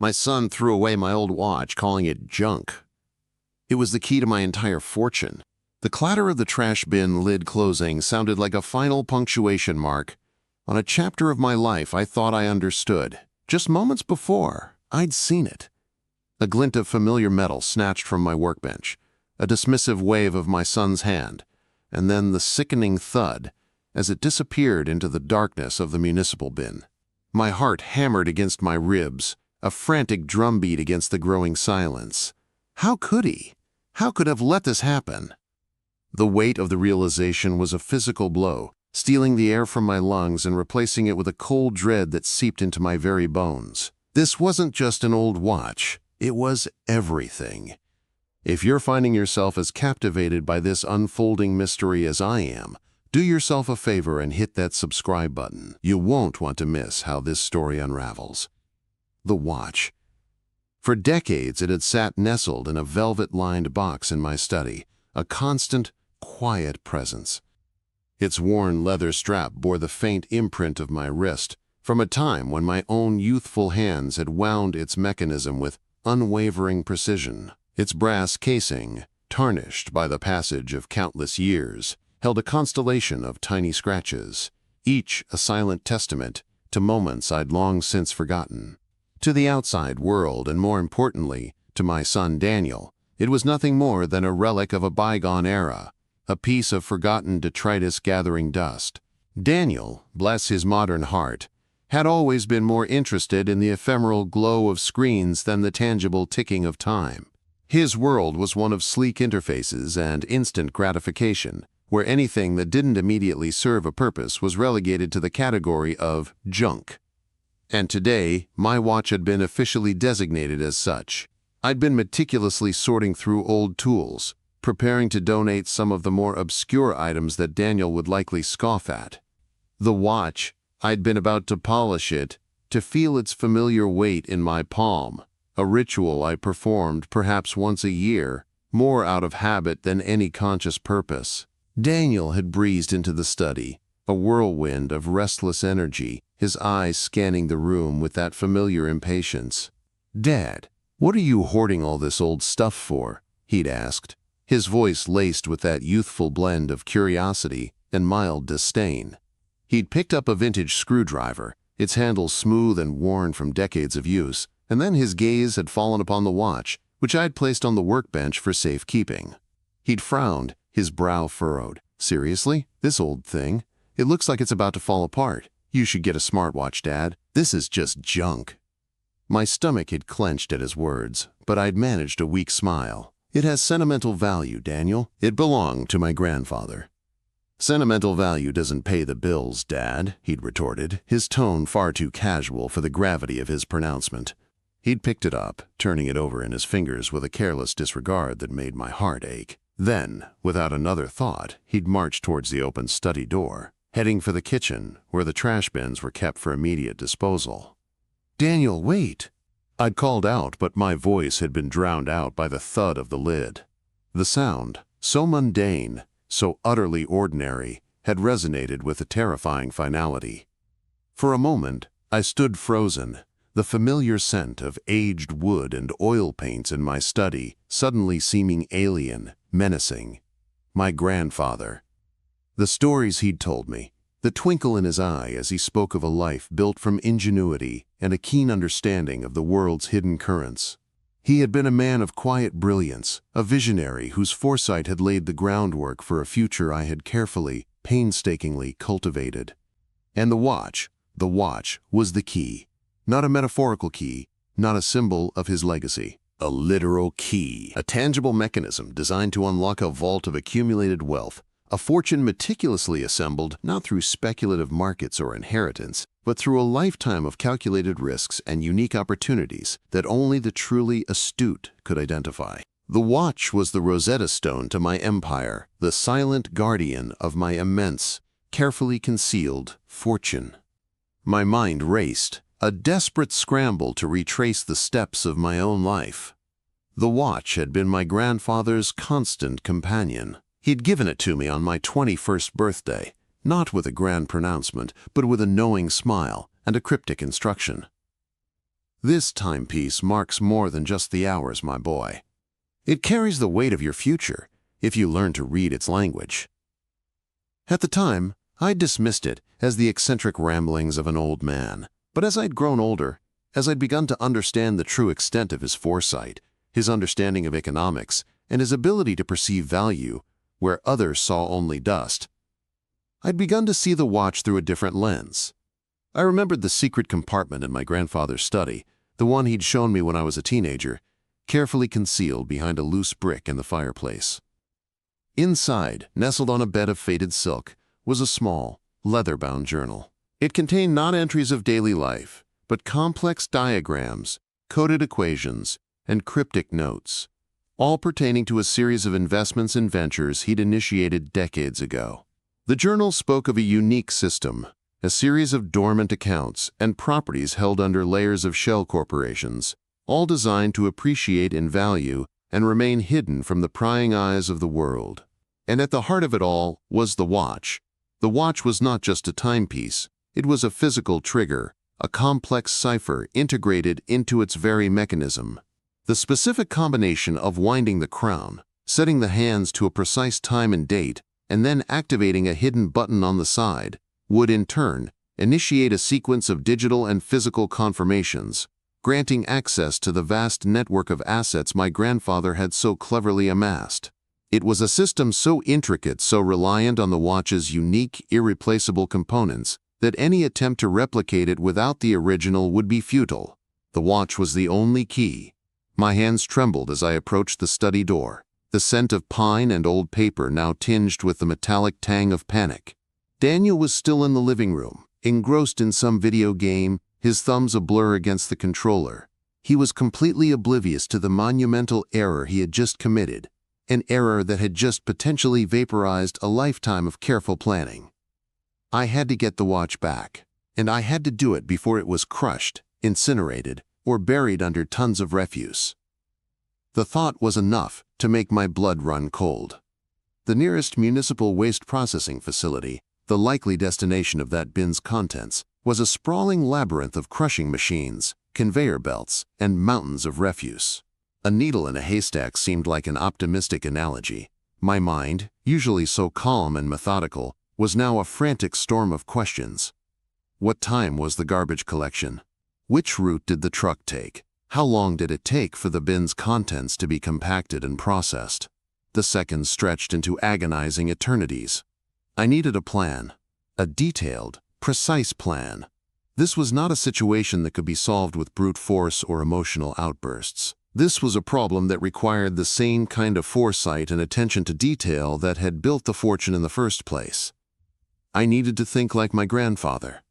My son threw away my old watch, calling it junk. It was the key to my entire fortune. The clatter of the trash bin lid closing sounded like a final punctuation mark on a chapter of my life I thought I understood. Just moments before, I'd seen it. A glint of familiar metal snatched from my workbench, a dismissive wave of my son's hand, and then the sickening thud as it disappeared into the darkness of the municipal bin. My heart hammered against my ribs, a frantic drumbeat against the growing silence. How could he? How could have let this happen? The weight of the realization was a physical blow, stealing the air from my lungs and replacing it with a cold dread that seeped into my very bones. This wasn't just an old watch. It was everything. If you're finding yourself as captivated by this unfolding mystery as I am, do yourself a favor and hit that subscribe button. You won't want to miss how this story unravels. The watch. For decades, it had sat nestled in a velvet-lined box in my study, a constant, quiet presence. Its worn leather strap bore the faint imprint of my wrist, from a time when my own youthful hands had wound its mechanism with unwavering precision. Its brass casing, tarnished by the passage of countless years, held a constellation of tiny scratches, each a silent testament to moments I'd long since forgotten. To the outside world, and more importantly, to my son Daniel, it was nothing more than a relic of a bygone era, a piece of forgotten detritus gathering dust. Daniel, bless his modern heart, had always been more interested in the ephemeral glow of screens than the tangible ticking of time. His world was one of sleek interfaces and instant gratification, where anything that didn't immediately serve a purpose was relegated to the category of junk. And today, my watch had been officially designated as such. I'd been meticulously sorting through old tools, preparing to donate some of the more obscure items that Daniel would likely scoff at. The watch, I'd been about to polish it, to feel its familiar weight in my palm, a ritual I performed perhaps once a year, more out of habit than any conscious purpose. Daniel had breezed into the study, a whirlwind of restless energy, his eyes scanning the room with that familiar impatience. "Dad, what are you hoarding all this old stuff for?" he'd asked, his voice laced with that youthful blend of curiosity and mild disdain. He'd picked up a vintage screwdriver, its handle smooth and worn from decades of use, and then his gaze had fallen upon the watch, which I'd placed on the workbench for safekeeping. He'd frowned, his brow furrowed. "Seriously? This old thing? It looks like it's about to fall apart. You should get a smartwatch, Dad. This is just junk." My stomach had clenched at his words, but I'd managed a weak smile. "It has sentimental value, Daniel. It belonged to my grandfather." "Sentimental value doesn't pay the bills, Dad," he'd retorted, his tone far too casual for the gravity of his pronouncement. He'd picked it up, turning it over in his fingers with a careless disregard that made my heart ache. Then, without another thought, he'd marched towards the open study door, heading for the kitchen, where the trash bins were kept for immediate disposal. "Daniel, wait!" I'd called out, but my voice had been drowned out by the thud of the lid. The sound, so mundane, so utterly ordinary, had resonated with a terrifying finality. For a moment, I stood frozen, the familiar scent of aged wood and oil paints in my study suddenly seeming alien, menacing. My grandfather. The stories he'd told me, the twinkle in his eye as he spoke of a life built from ingenuity and a keen understanding of the world's hidden currents. He had been a man of quiet brilliance, a visionary whose foresight had laid the groundwork for a future I had carefully, painstakingly cultivated. And the watch was the key. Not a metaphorical key, not a symbol of his legacy. A literal key, a tangible mechanism designed to unlock a vault of accumulated wealth, a fortune meticulously assembled not through speculative markets or inheritance, but through a lifetime of calculated risks and unique opportunities that only the truly astute could identify. The watch was the Rosetta Stone to my empire, the silent guardian of my immense, carefully concealed fortune. My mind raced, a desperate scramble to retrace the steps of my own life. The watch had been my grandfather's constant companion. He'd given it to me on my 21st birthday, not with a grand pronouncement, but with a knowing smile and a cryptic instruction. This timepiece marks more than just the hours, my boy. It carries the weight of your future if you learn to read its language. At the time, I dismissed it as the eccentric ramblings of an old man. But as I'd grown older, as I'd begun to understand the true extent of his foresight, his understanding of economics, and his ability to perceive value where others saw only dust, I'd begun to see the watch through a different lens. I remembered the secret compartment in my grandfather's study, the one he'd shown me when I was a teenager, carefully concealed behind a loose brick in the fireplace. Inside, nestled on a bed of faded silk, was a small, leather-bound journal. It contained not entries of daily life, but complex diagrams, coded equations, and cryptic notes, all pertaining to a series of investments and ventures he'd initiated decades ago. The journal spoke of a unique system, a series of dormant accounts and properties held under layers of shell corporations, all designed to appreciate in value and remain hidden from the prying eyes of the world. And at the heart of it all was the watch. The watch was not just a timepiece, it was a physical trigger, a complex cipher integrated into its very mechanism. The specific combination of winding the crown, setting the hands to a precise time and date, and then activating a hidden button on the side, would in turn initiate a sequence of digital and physical confirmations, granting access to the vast network of assets my grandfather had so cleverly amassed. It was a system so intricate, so reliant on the watch's unique, irreplaceable components, that any attempt to replicate it without the original would be futile. The watch was the only key. My hands trembled as I approached the study door, the scent of pine and old paper now tinged with the metallic tang of panic. Daniel was still in the living room, engrossed in some video game, his thumbs a blur against the controller. He was completely oblivious to the monumental error he had just committed, an error that had just potentially vaporized a lifetime of careful planning. I had to get the watch back, and I had to do it before it was crushed, incinerated, or buried under tons of refuse. The thought was enough to make my blood run cold. The nearest municipal waste processing facility, the likely destination of that bin's contents, was a sprawling labyrinth of crushing machines, conveyor belts, and mountains of refuse. A needle in a haystack seemed like an optimistic analogy. My mind, usually so calm and methodical, was now a frantic storm of questions. What time was the garbage collection? Which route did the truck take? How long did it take for the bin's contents to be compacted and processed? The seconds stretched into agonizing eternities. I needed a plan, a detailed, precise plan. This was not a situation that could be solved with brute force or emotional outbursts. This was a problem that required the same kind of foresight and attention to detail that had built the fortune in the first place. I needed to think like my grandfather.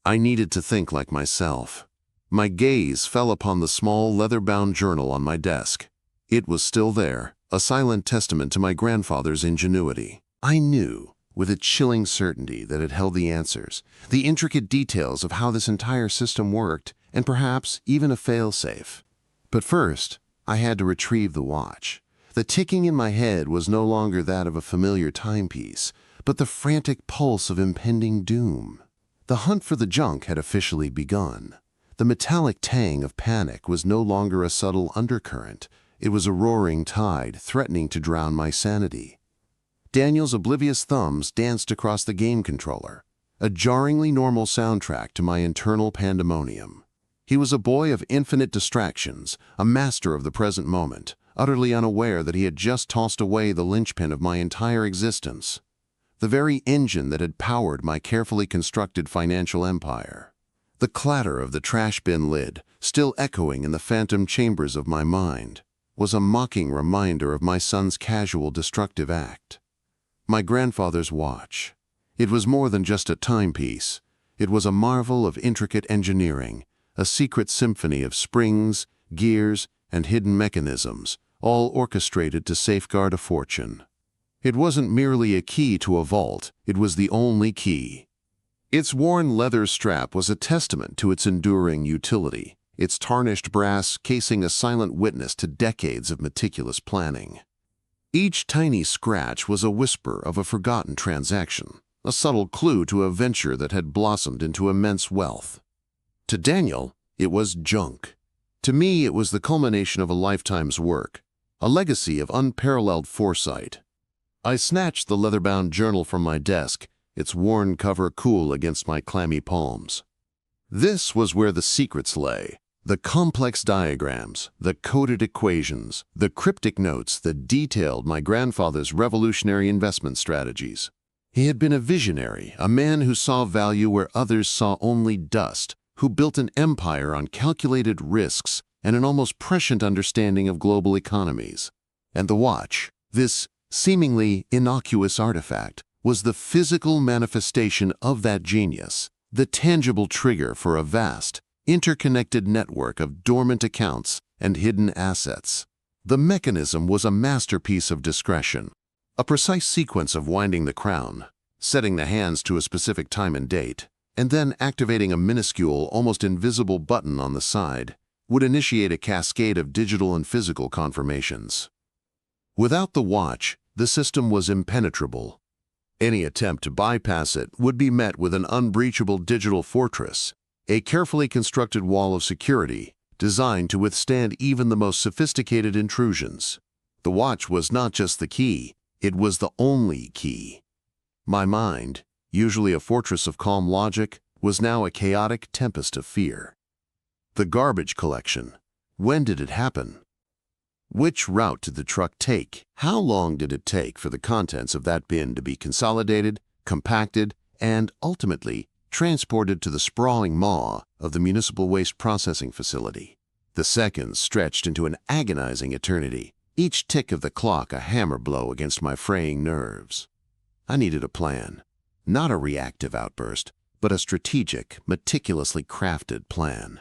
I needed to think like myself. My gaze fell upon the small leather-bound journal on my desk. It was still there, a silent testament to my grandfather's ingenuity. I knew, with a chilling certainty, that it held the answers, the intricate details of how this entire system worked, and perhaps even a fail-safe. But first, I had to retrieve the watch. The ticking in my head was no longer that of a familiar timepiece, but the frantic pulse of impending doom. The hunt for the junk had officially begun. The metallic tang of panic was no longer a subtle undercurrent. It was a roaring tide threatening to drown my sanity. Daniel's oblivious thumbs danced across the game controller, a jarringly normal soundtrack to my internal pandemonium. He was a boy of infinite distractions, a master of the present moment, utterly unaware that he had just tossed away the linchpin of my entire existence, the very engine that had powered my carefully constructed financial empire. The clatter of the trash bin lid, still echoing in the phantom chambers of my mind, was a mocking reminder of my son's casual destructive act. My grandfather's watch. It was more than just a timepiece. It was a marvel of intricate engineering, a secret symphony of springs, gears, and hidden mechanisms, all orchestrated to safeguard a fortune. It wasn't merely a key to a vault, it was the only key. Its worn leather strap was a testament to its enduring utility, its tarnished brass casing a silent witness to decades of meticulous planning. Each tiny scratch was a whisper of a forgotten transaction, a subtle clue to a venture that had blossomed into immense wealth. To Daniel, it was junk. To me, it was the culmination of a lifetime's work, a legacy of unparalleled foresight. I snatched the leather-bound journal from my desk, its worn cover cool against my clammy palms. This was where the secrets lay. The complex diagrams, the coded equations, the cryptic notes that detailed my grandfather's revolutionary investment strategies. He had been a visionary, a man who saw value where others saw only dust, who built an empire on calculated risks and an almost prescient understanding of global economies. And the watch, this seemingly innocuous artifact, was the physical manifestation of that genius, the tangible trigger for a vast, interconnected network of dormant accounts and hidden assets. The mechanism was a masterpiece of discretion, a precise sequence of winding the crown, setting the hands to a specific time and date, and then activating a minuscule, almost invisible button on the side, would initiate a cascade of digital and physical confirmations. Without the watch, the system was impenetrable. Any attempt to bypass it would be met with an unbreachable digital fortress, a carefully constructed wall of security designed to withstand even the most sophisticated intrusions. The watch was not just the key, it was the only key. My mind, usually a fortress of calm logic, was now a chaotic tempest of fear. The garbage collection. When did it happen? Which route did the truck take? How long did it take for the contents of that bin to be consolidated, compacted, and ultimately transported to the sprawling maw of the municipal waste processing facility? The seconds stretched into an agonizing eternity, each tick of the clock a hammer blow against my fraying nerves. I needed a plan, not a reactive outburst, but a strategic, meticulously crafted plan.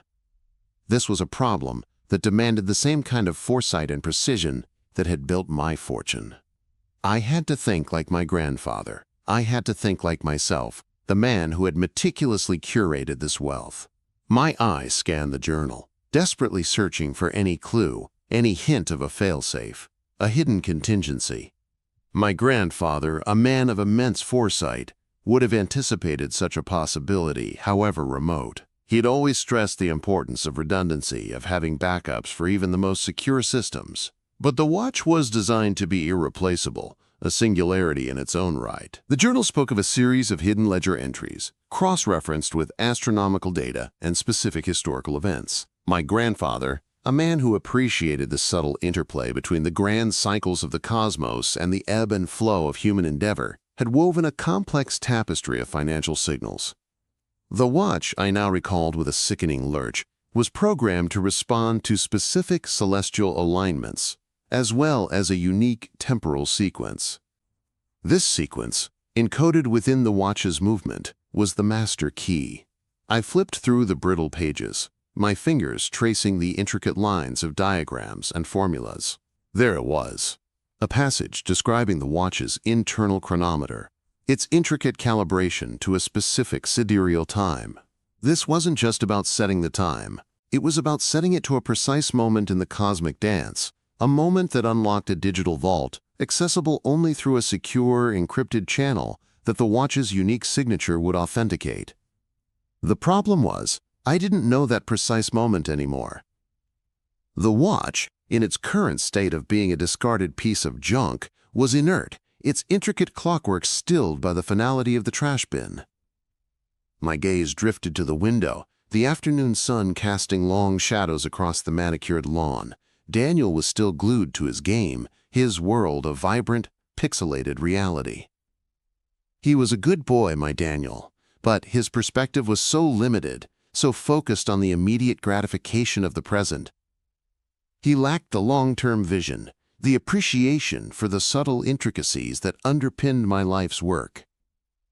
This was a problem that demanded the same kind of foresight and precision that had built my fortune. I had to think like my grandfather. I had to think like myself, the man who had meticulously curated this wealth. My eyes scanned the journal, desperately searching for any clue, any hint of a failsafe, a hidden contingency. My grandfather, a man of immense foresight, would have anticipated such a possibility, however remote. He'd always stressed the importance of redundancy, of having backups for even the most secure systems. But the watch was designed to be irreplaceable, a singularity in its own right. The journal spoke of a series of hidden ledger entries, cross-referenced with astronomical data and specific historical events. My grandfather, a man who appreciated the subtle interplay between the grand cycles of the cosmos and the ebb and flow of human endeavor, had woven a complex tapestry of financial signals. The watch, I now recalled with a sickening lurch, was programmed to respond to specific celestial alignments, as well as a unique temporal sequence. This sequence, encoded within the watch's movement, was the master key. I flipped through the brittle pages, my fingers tracing the intricate lines of diagrams and formulas. There it was, a passage describing the watch's internal chronometer, its intricate calibration to a specific sidereal time. This wasn't just about setting the time. It was about setting it to a precise moment in the cosmic dance, a moment that unlocked a digital vault, accessible only through a secure, encrypted channel that the watch's unique signature would authenticate. The problem was, I didn't know that precise moment anymore. The watch, in its current state of being a discarded piece of junk, was inert, its intricate clockwork stilled by the finality of the trash bin. My gaze drifted to the window, the afternoon sun casting long shadows across the manicured lawn. Daniel was still glued to his game, his world a vibrant, pixelated reality. He was a good boy, my Daniel, but his perspective was so limited, so focused on the immediate gratification of the present. He lacked the long-term vision, the appreciation for the subtle intricacies that underpinned my life's work.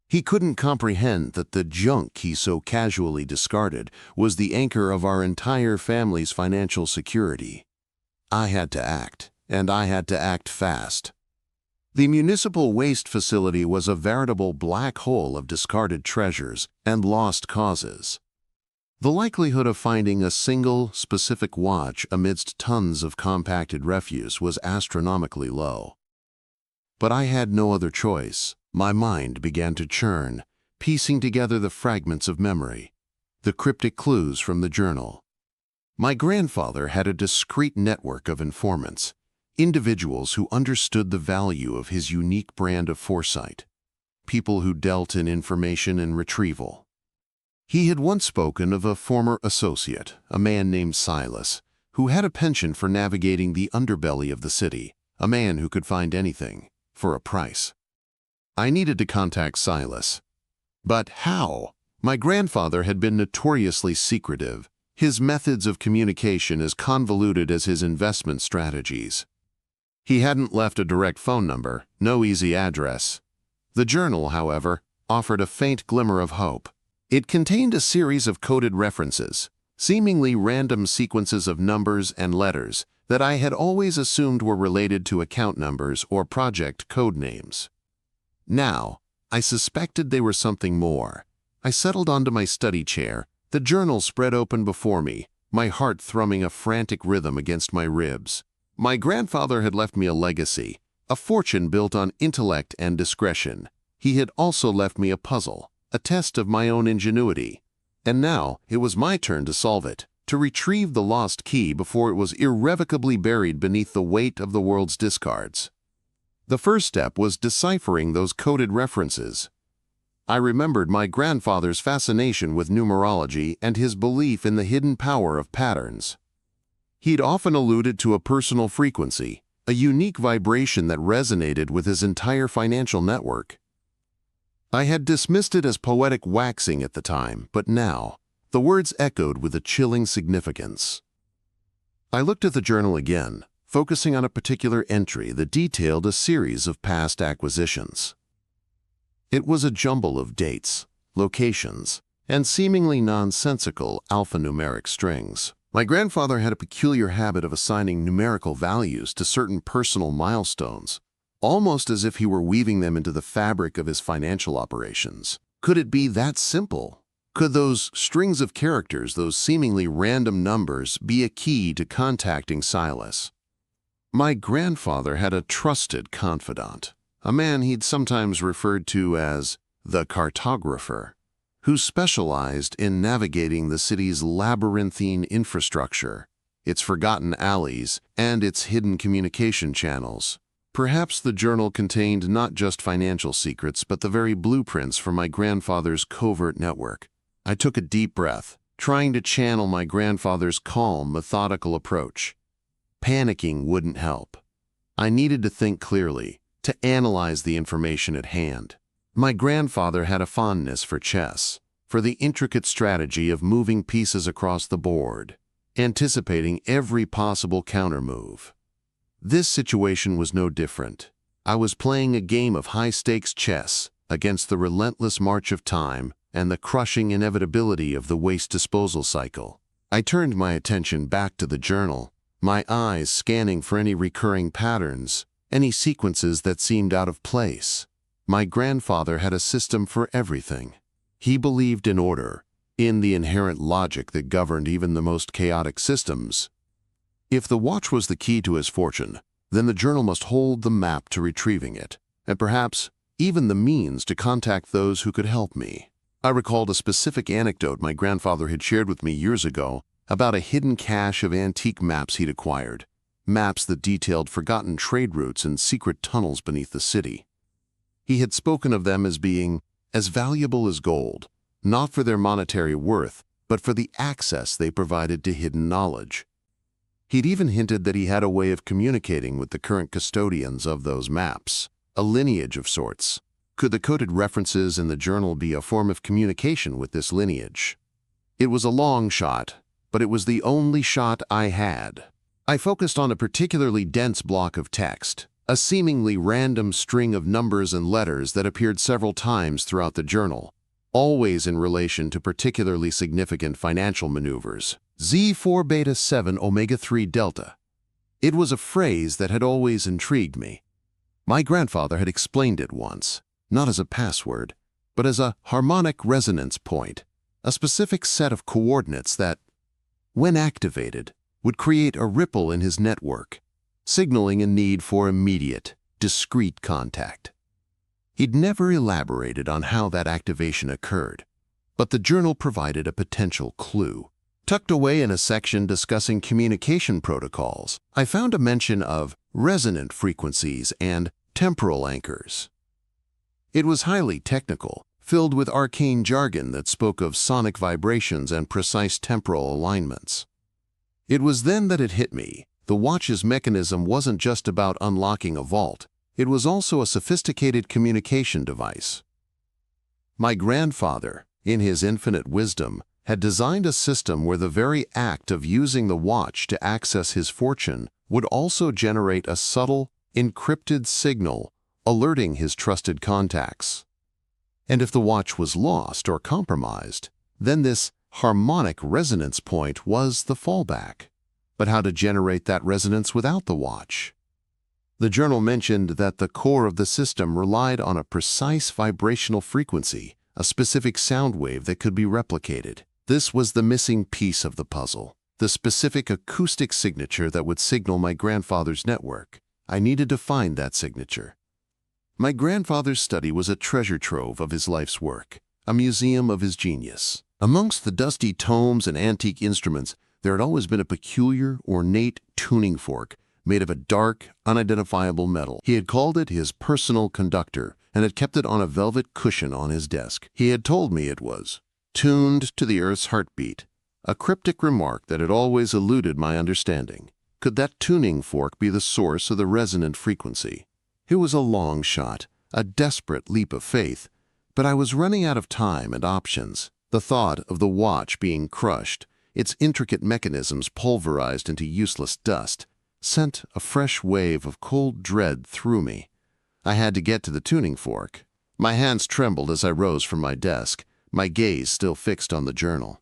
He couldn't comprehend that the junk he so casually discarded was the anchor of our entire family's financial security. I had to act, and I had to act fast. The municipal waste facility was a veritable black hole of discarded treasures and lost causes. The likelihood of finding a single, specific watch amidst tons of compacted refuse was astronomically low. But I had no other choice. My mind began to churn, piecing together the fragments of memory, the cryptic clues from the journal. My grandfather had a discreet network of informants, individuals who understood the value of his unique brand of foresight, people who dealt in information and retrieval. He had once spoken of a former associate, a man named Silas, who had a penchant for navigating the underbelly of the city, a man who could find anything, for a price. I needed to contact Silas. But how? My grandfather had been notoriously secretive, his methods of communication as convoluted as his investment strategies. He hadn't left a direct phone number, no easy address. The journal, however, offered a faint glimmer of hope. It contained a series of coded references, seemingly random sequences of numbers and letters that I had always assumed were related to account numbers or project code names. Now, I suspected they were something more. I settled onto my study chair, the journal spread open before me, my heart thrumming a frantic rhythm against my ribs. My grandfather had left me a legacy, a fortune built on intellect and discretion. He had also left me a puzzle, a test of my own ingenuity. And now it was my turn to solve it, to retrieve the lost key before it was irrevocably buried beneath the weight of the world's discards. The first step was deciphering those coded references. I remembered my grandfather's fascination with numerology and his belief in the hidden power of patterns. He'd often alluded to a personal frequency, a unique vibration that resonated with his entire financial network. I had dismissed it as poetic waxing at the time, but now, the words echoed with a chilling significance. I looked at the journal again, focusing on a particular entry that detailed a series of past acquisitions. It was a jumble of dates, locations, and seemingly nonsensical alphanumeric strings. My grandfather had a peculiar habit of assigning numerical values to certain personal milestones, almost as if he were weaving them into the fabric of his financial operations. Could it be that simple? Could those strings of characters, those seemingly random numbers, be a key to contacting Silas? My grandfather had a trusted confidant, a man he'd sometimes referred to as the cartographer, who specialized in navigating the city's labyrinthine infrastructure, its forgotten alleys, and its hidden communication channels. Perhaps the journal contained not just financial secrets, but the very blueprints for my grandfather's covert network. I took a deep breath, trying to channel my grandfather's calm, methodical approach. Panicking wouldn't help. I needed to think clearly, to analyze the information at hand. My grandfather had a fondness for chess, for the intricate strategy of moving pieces across the board, anticipating every possible countermove. This situation was no different. I was playing a game of high-stakes chess against the relentless march of time and the crushing inevitability of the waste disposal cycle. I turned my attention back to the journal, my eyes scanning for any recurring patterns, any sequences that seemed out of place. My grandfather had a system for everything. He believed in order, in the inherent logic that governed even the most chaotic systems. If the watch was the key to his fortune, then the journal must hold the map to retrieving it, and perhaps even the means to contact those who could help me. I recalled a specific anecdote my grandfather had shared with me years ago about a hidden cache of antique maps he'd acquired, maps that detailed forgotten trade routes and secret tunnels beneath the city. He had spoken of them as being as valuable as gold, not for their monetary worth, but for the access they provided to hidden knowledge. He'd even hinted that he had a way of communicating with the current custodians of those maps, a lineage of sorts. Could the coded references in the journal be a form of communication with this lineage? It was a long shot, but it was the only shot I had. I focused on a particularly dense block of text, a seemingly random string of numbers and letters that appeared several times throughout the journal, always in relation to particularly significant financial maneuvers. Z4 beta 7 omega 3 delta. It was a phrase that had always intrigued me. My grandfather had explained it once, not as a password, but as a harmonic resonance point, a specific set of coordinates that, when activated, would create a ripple in his network, signaling a need for immediate, discreet contact. He'd never elaborated on how that activation occurred, but the journal provided a potential clue. Tucked away in a section discussing communication protocols, I found a mention of resonant frequencies and temporal anchors. It was highly technical, filled with arcane jargon that spoke of sonic vibrations and precise temporal alignments. It was then that it hit me. The watch's mechanism wasn't just about unlocking a vault. It was also a sophisticated communication device. My grandfather, in his infinite wisdom, had designed a system where the very act of using the watch to access his fortune would also generate a subtle, encrypted signal alerting his trusted contacts. And if the watch was lost or compromised, then this harmonic resonance point was the fallback. But how to generate that resonance without the watch? The journal mentioned that the core of the system relied on a precise vibrational frequency, a specific sound wave that could be replicated. This was the missing piece of the puzzle, the specific acoustic signature that would signal my grandfather's network. I needed to find that signature. My grandfather's study was a treasure trove of his life's work, a museum of his genius. Amongst the dusty tomes and antique instruments, there had always been a peculiar, ornate tuning fork made of a dark, unidentifiable metal. He had called it his personal conductor and had kept it on a velvet cushion on his desk. He had told me it was tuned to the Earth's heartbeat, a cryptic remark that had always eluded my understanding. Could that tuning fork be the source of the resonant frequency? It was a long shot, a desperate leap of faith, but I was running out of time and options. The thought of the watch being crushed, its intricate mechanisms pulverized into useless dust, sent a fresh wave of cold dread through me. I had to get to the tuning fork. My hands trembled as I rose from my desk, my gaze still fixed on the journal.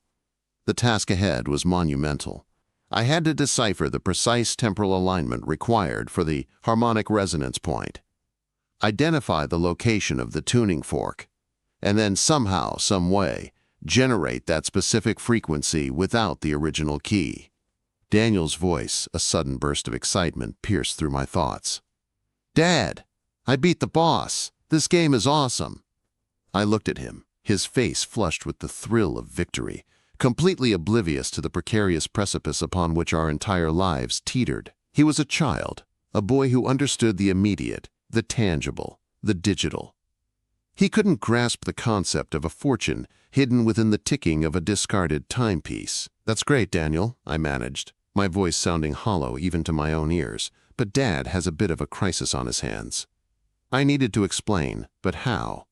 The task ahead was monumental. I had to decipher the precise temporal alignment required for the harmonic resonance point, identify the location of the tuning fork, and then somehow, some way, generate that specific frequency without the original key. Daniel's voice, a sudden burst of excitement, pierced through my thoughts. "Dad, I beat the boss. This game is awesome." I looked at him, his face flushed with the thrill of victory, completely oblivious to the precarious precipice upon which our entire lives teetered. He was a child, a boy who understood the immediate, the tangible, the digital. He couldn't grasp the concept of a fortune hidden within the ticking of a discarded timepiece. "That's great, Daniel," I managed, my voice sounding hollow even to my own ears, but Dad has a bit of a crisis on his hands. I needed to explain, but how?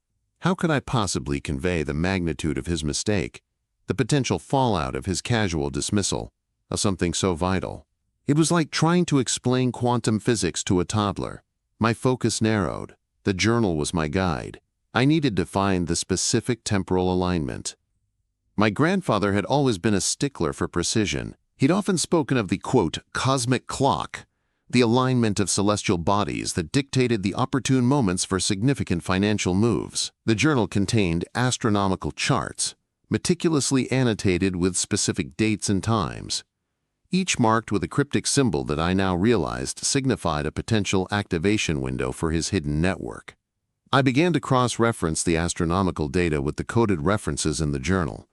How could I possibly convey the magnitude of his mistake, the potential fallout of his casual dismissal of something so vital? It was like trying to explain quantum physics to a toddler. My focus narrowed. The journal was my guide. I needed to find the specific temporal alignment. My grandfather had always been a stickler for precision. He'd often spoken of the, quote, cosmic clock, the alignment of celestial bodies that dictated the opportune moments for significant financial moves. The journal contained astronomical charts, meticulously annotated with specific dates and times, each marked with a cryptic symbol that I now realized signified a potential activation window for his hidden network. I began to cross-reference the astronomical data with the coded references in the journal.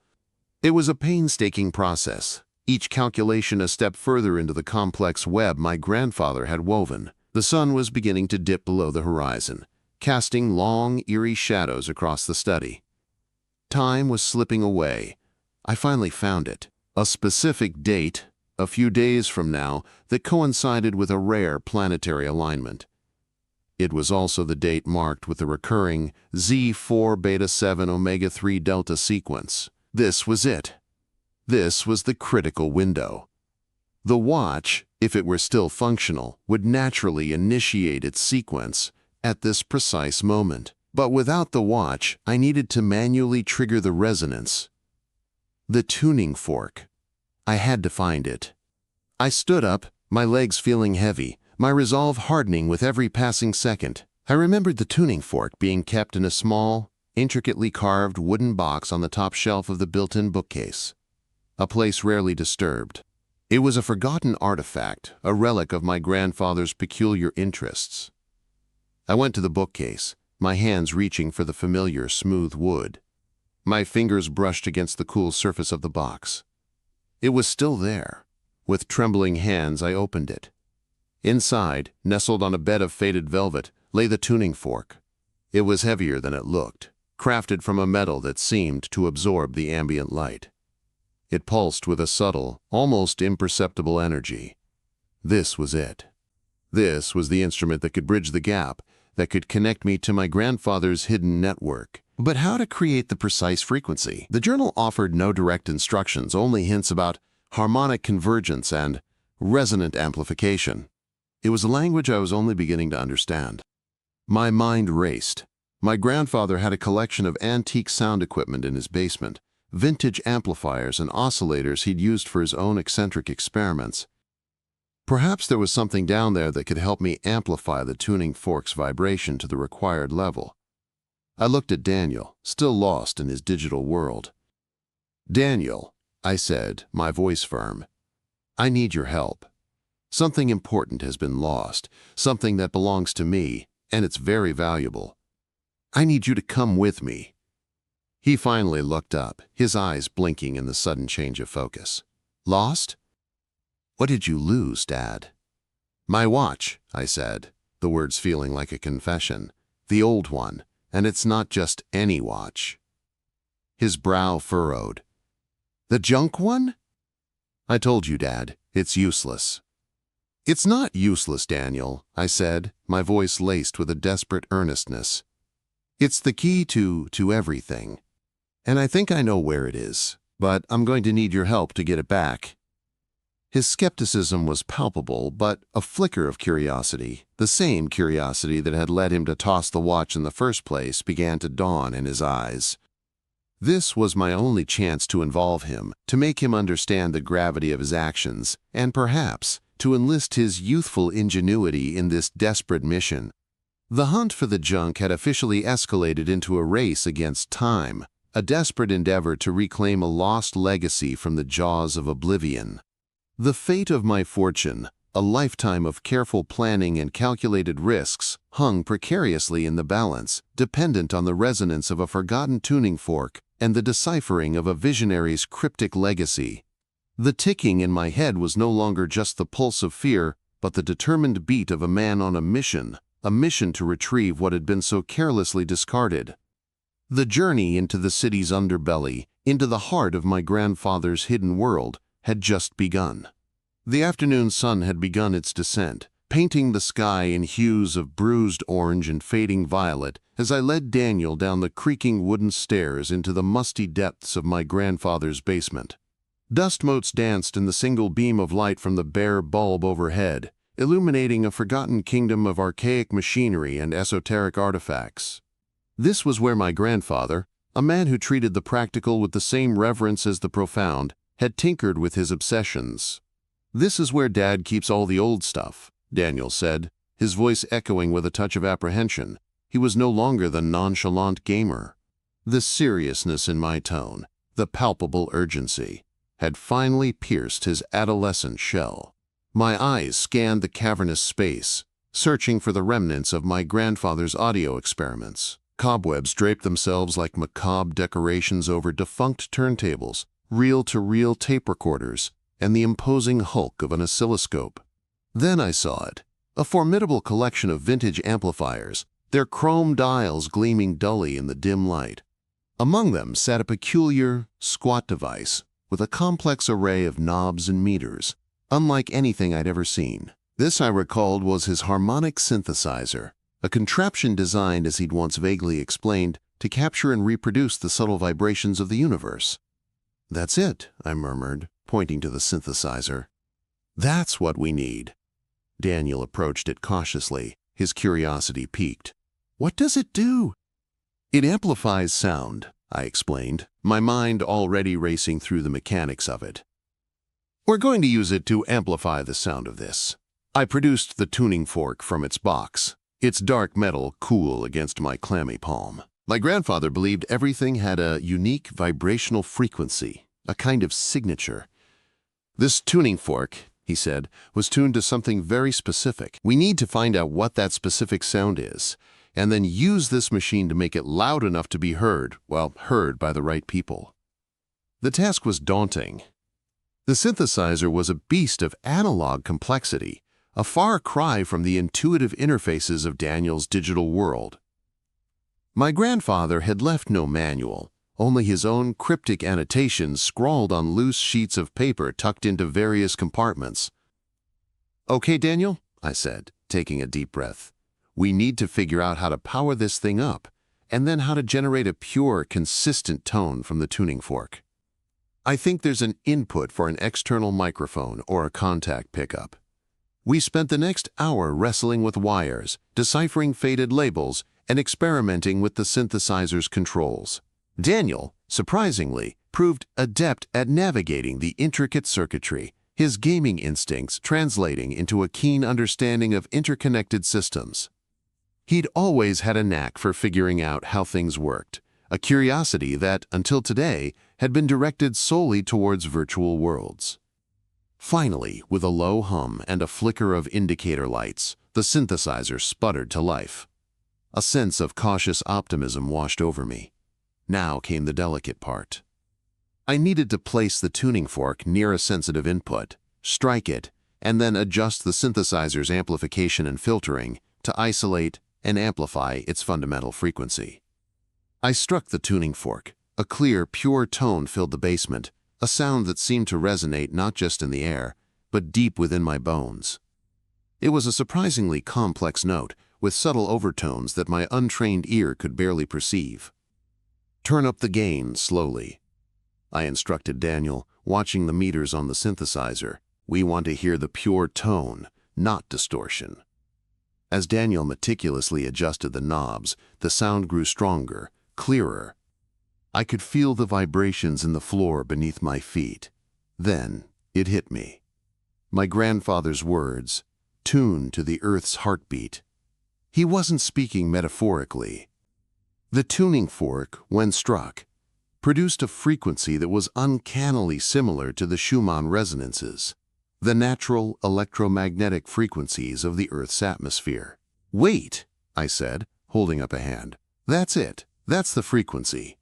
It was a painstaking process, each calculation a step further into the complex web my grandfather had woven. The sun was beginning to dip below the horizon, casting long, eerie shadows across the study. Time was slipping away. I finally found it. A specific date, a few days from now, that coincided with a rare planetary alignment. It was also the date marked with the recurring Z4 Beta 7 Omega 3 Delta sequence. This was it. This was the critical window. The watch, if it were still functional, would naturally initiate its sequence at this precise moment. But without the watch, I needed to manually trigger the resonance. The tuning fork. I had to find it. I stood up, my legs feeling heavy, my resolve hardening with every passing second. I remembered the tuning fork being kept in a small, intricately carved wooden box on the top shelf of the built-in bookcase, a place rarely disturbed. It was a forgotten artifact, a relic of my grandfather's peculiar interests. I went to the bookcase, my hands reaching for the familiar smooth wood. My fingers brushed against the cool surface of the box. It was still there. With trembling hands, I opened it. Inside, nestled on a bed of faded velvet, lay the tuning fork. It was heavier than it looked, crafted from a metal that seemed to absorb the ambient light. It pulsed with a subtle, almost imperceptible energy. This was it. This was the instrument that could bridge the gap, that could connect me to my grandfather's hidden network. But how to create the precise frequency? The journal offered no direct instructions, only hints about harmonic convergence and resonant amplification. It was a language I was only beginning to understand. My mind raced. My grandfather had a collection of antique sound equipment in his basement, vintage amplifiers and oscillators he'd used for his own eccentric experiments. Perhaps there was something down there that could help me amplify the tuning fork's vibration to the required level. I looked at Daniel, still lost in his digital world. "Daniel," I said, my voice firm, "I need your help. Something important has been lost, something that belongs to me, and it's very valuable. I need you to come with me." He finally looked up, his eyes blinking in the sudden change of focus. "Lost? What did you lose, Dad?" "My watch," I said, the words feeling like a confession. "The old one, and it's not just any watch." His brow furrowed. "The junk one?" "I told you, Dad, it's useless." "It's not useless, Daniel," I said, my voice laced with a desperate earnestness. "It's the key to everything. And I think I know where it is, but I'm going to need your help to get it back." His skepticism was palpable, but a flicker of curiosity, the same curiosity that had led him to toss the watch in the first place, began to dawn in his eyes. This was my only chance to involve him, to make him understand the gravity of his actions, and perhaps to enlist his youthful ingenuity in this desperate mission. The hunt for the junk had officially escalated into a race against time, a desperate endeavor to reclaim a lost legacy from the jaws of oblivion. The fate of my fortune, a lifetime of careful planning and calculated risks, hung precariously in the balance, dependent on the resonance of a forgotten tuning fork and the deciphering of a visionary's cryptic legacy. The ticking in my head was no longer just the pulse of fear, but the determined beat of a man on a mission to retrieve what had been so carelessly discarded. The journey into the city's underbelly, into the heart of my grandfather's hidden world, had just begun. The afternoon sun had begun its descent, painting the sky in hues of bruised orange and fading violet as I led Daniel down the creaking wooden stairs into the musty depths of my grandfather's basement. Dust motes danced in the single beam of light from the bare bulb overhead, illuminating a forgotten kingdom of archaic machinery and esoteric artifacts. This was where my grandfather, a man who treated the practical with the same reverence as the profound, had tinkered with his obsessions. "This is where Dad keeps all the old stuff," Daniel said, his voice echoing with a touch of apprehension. He was no longer the nonchalant gamer. The seriousness in my tone, the palpable urgency, had finally pierced his adolescent shell. My eyes scanned the cavernous space, searching for the remnants of my grandfather's audio experiments. Cobwebs draped themselves like macabre decorations over defunct turntables, reel-to-reel tape recorders, and the imposing hulk of an oscilloscope. Then I saw it, a formidable collection of vintage amplifiers, their chrome dials gleaming dully in the dim light. Among them sat a peculiar, squat device with a complex array of knobs and meters, unlike anything I'd ever seen. This, I recalled, was his harmonic synthesizer, a contraption designed, as he'd once vaguely explained, to capture and reproduce the subtle vibrations of the universe. "That's it," I murmured, pointing to the synthesizer. "That's what we need." Daniel approached it cautiously, his curiosity piqued. "What does it do?" "It amplifies sound," I explained, my mind already racing through the mechanics of it. "We're going to use it to amplify the sound of this." I produced the tuning fork from its box, its dark metal cool against my clammy palm. My grandfather believed everything had a unique vibrational frequency, a kind of signature. "This tuning fork," he said, "was tuned to something very specific. We need to find out what that specific sound is, and then use this machine to make it loud enough to be heard, well, heard by the right people." The task was daunting. The synthesizer was a beast of analog complexity, a far cry from the intuitive interfaces of Daniel's digital world. My grandfather had left no manual, only his own cryptic annotations scrawled on loose sheets of paper tucked into various compartments. "Okay, Daniel," I said, taking a deep breath. "We need to figure out how to power this thing up, and then how to generate a pure, consistent tone from the tuning fork. I think there's an input for an external microphone or a contact pickup." We spent the next hour wrestling with wires, deciphering faded labels, and experimenting with the synthesizer's controls. Daniel, surprisingly, proved adept at navigating the intricate circuitry, his gaming instincts translating into a keen understanding of interconnected systems. He'd always had a knack for figuring out how things worked, a curiosity that, until today, had been directed solely towards virtual worlds. Finally, with a low hum and a flicker of indicator lights, the synthesizer sputtered to life. A sense of cautious optimism washed over me. Now came the delicate part. I needed to place the tuning fork near a sensitive input, strike it, and then adjust the synthesizer's amplification and filtering to isolate and amplify its fundamental frequency. I struck the tuning fork. A clear, pure tone filled the basement, a sound that seemed to resonate not just in the air, but deep within my bones. It was a surprisingly complex note, with subtle overtones that my untrained ear could barely perceive. "Turn up the gain slowly," I instructed Daniel, watching the meters on the synthesizer. "We want to hear the pure tone, not distortion." As Daniel meticulously adjusted the knobs, the sound grew stronger, clearer. I could feel the vibrations in the floor beneath my feet. Then it hit me. My grandfather's words, tuned to the earth's heartbeat. He wasn't speaking metaphorically. The tuning fork, when struck, produced a frequency that was uncannily similar to the Schumann resonances, the natural electromagnetic frequencies of the Earth's atmosphere. "Wait," I said, holding up a hand. "That's it. That's the frequency."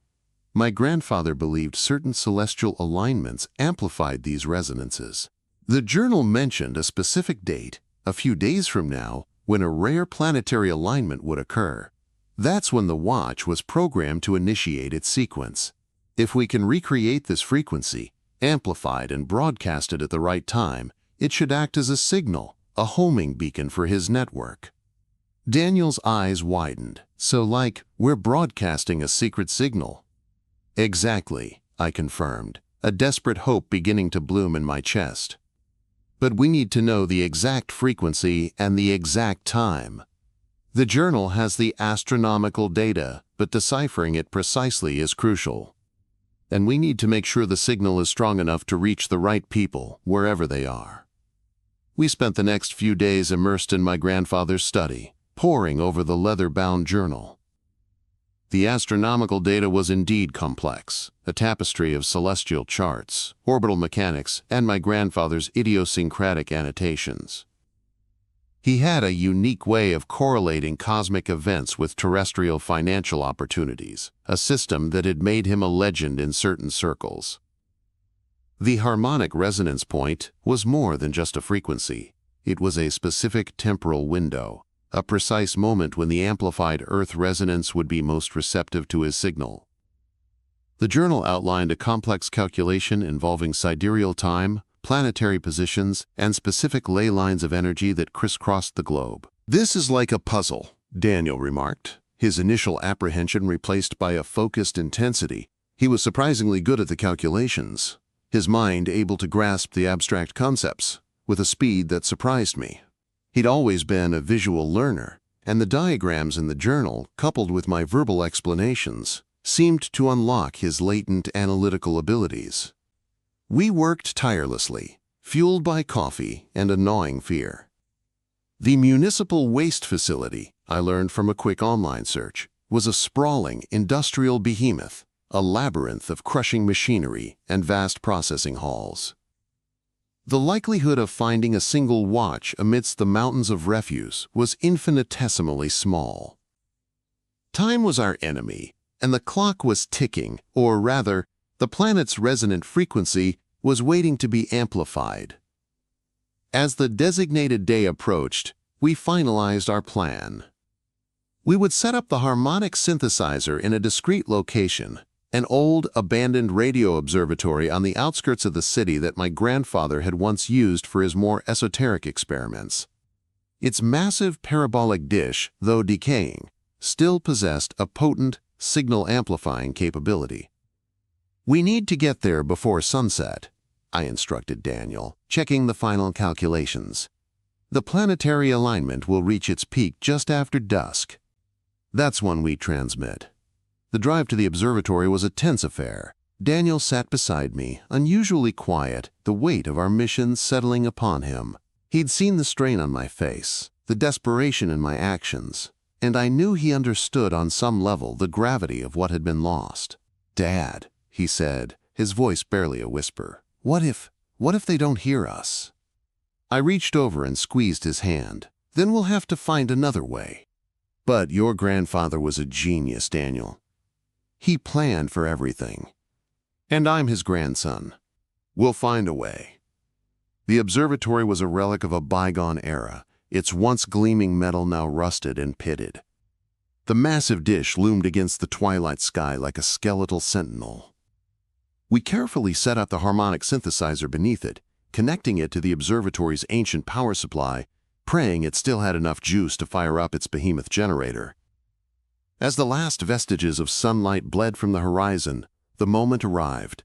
My grandfather believed certain celestial alignments amplified these resonances. The journal mentioned a specific date, a few days from now, when a rare planetary alignment would occur. That's when the watch was programmed to initiate its sequence. If we can recreate this frequency, amplified and broadcasted at the right time, it should act as a signal, a homing beacon for his network. Daniel's eyes widened. "So like, we're broadcasting a secret signal?" "Exactly," I confirmed, a desperate hope beginning to bloom in my chest. "But we need to know the exact frequency and the exact time. The journal has the astronomical data, but deciphering it precisely is crucial. And we need to make sure the signal is strong enough to reach the right people, wherever they are." We spent the next few days immersed in my grandfather's study, poring over the leather-bound journal. The astronomical data was indeed complex, a tapestry of celestial charts, orbital mechanics, and my grandfather's idiosyncratic annotations. He had a unique way of correlating cosmic events with terrestrial financial opportunities, a system that had made him a legend in certain circles. The harmonic resonance point was more than just a frequency. It was a specific temporal window, a precise moment when the amplified Earth resonance would be most receptive to his signal. The journal outlined a complex calculation involving sidereal time, planetary positions, and specific ley lines of energy that crisscrossed the globe. "This is like a puzzle," Daniel remarked, his initial apprehension replaced by a focused intensity. He was surprisingly good at the calculations, his mind able to grasp the abstract concepts with a speed that surprised me. He'd always been a visual learner, and the diagrams in the journal, coupled with my verbal explanations, seemed to unlock his latent analytical abilities. We worked tirelessly, fueled by coffee and a gnawing fear. The municipal waste facility, I learned from a quick online search, was a sprawling industrial behemoth, a labyrinth of crushing machinery and vast processing halls. The likelihood of finding a single watch amidst the mountains of refuse was infinitesimally small. Time was our enemy, and the clock was ticking, or rather, the planet's resonant frequency was waiting to be amplified. As the designated day approached, we finalized our plan. We would set up the harmonic synthesizer in a discreet location, an old, abandoned radio observatory on the outskirts of the city that my grandfather had once used for his more esoteric experiments. Its massive parabolic dish, though decaying, still possessed a potent signal-amplifying capability. "We need to get there before sunset," I instructed Daniel, checking the final calculations. "The planetary alignment will reach its peak just after dusk. That's when we transmit." The drive to the observatory was a tense affair. Daniel sat beside me, unusually quiet, the weight of our mission settling upon him. He'd seen the strain on my face, the desperation in my actions, and I knew he understood on some level the gravity of what had been lost. "Dad," he said, his voice barely a whisper, What if they don't hear us?" I reached over and squeezed his hand. "Then we'll have to find another way." "But your grandfather was a genius, Daniel. He planned for everything. And I'm his grandson. We'll find a way." The observatory was a relic of a bygone era, its once gleaming metal now rusted and pitted. The massive dish loomed against the twilight sky like a skeletal sentinel. We carefully set up the harmonic synthesizer beneath it, connecting it to the observatory's ancient power supply, praying it still had enough juice to fire up its behemoth generator. As the last vestiges of sunlight bled from the horizon, the moment arrived.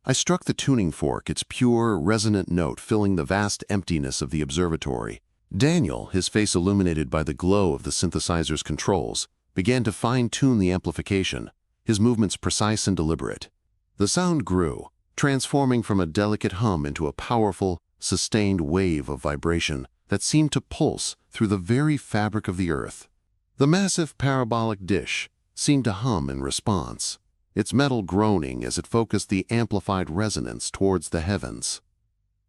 I struck the tuning fork, its pure, resonant note filling the vast emptiness of the observatory. Daniel, his face illuminated by the glow of the synthesizer's controls, began to fine-tune the amplification, his movements precise and deliberate. The sound grew, transforming from a delicate hum into a powerful, sustained wave of vibration that seemed to pulse through the very fabric of the earth. The massive parabolic dish seemed to hum in response, its metal groaning as it focused the amplified resonance towards the heavens.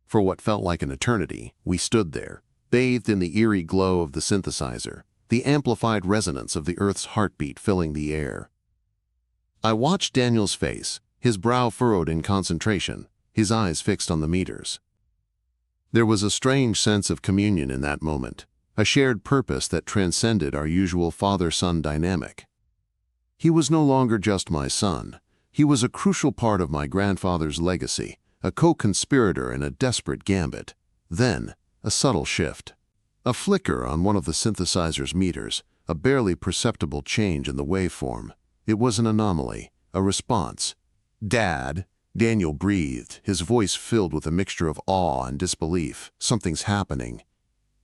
For what felt like an eternity, we stood there, bathed in the eerie glow of the synthesizer, the amplified resonance of the Earth's heartbeat filling the air. I watched Daniel's face, his brow furrowed in concentration, his eyes fixed on the meters. There was a strange sense of communion in that moment, a shared purpose that transcended our usual father-son dynamic. He was no longer just my son. He was a crucial part of my grandfather's legacy, a co-conspirator in a desperate gambit. Then, a subtle shift. A flicker on one of the synthesizer's meters, a barely perceptible change in the waveform. It was an anomaly, a response. "Dad," Daniel breathed, his voice filled with a mixture of awe and disbelief. "Something's happening."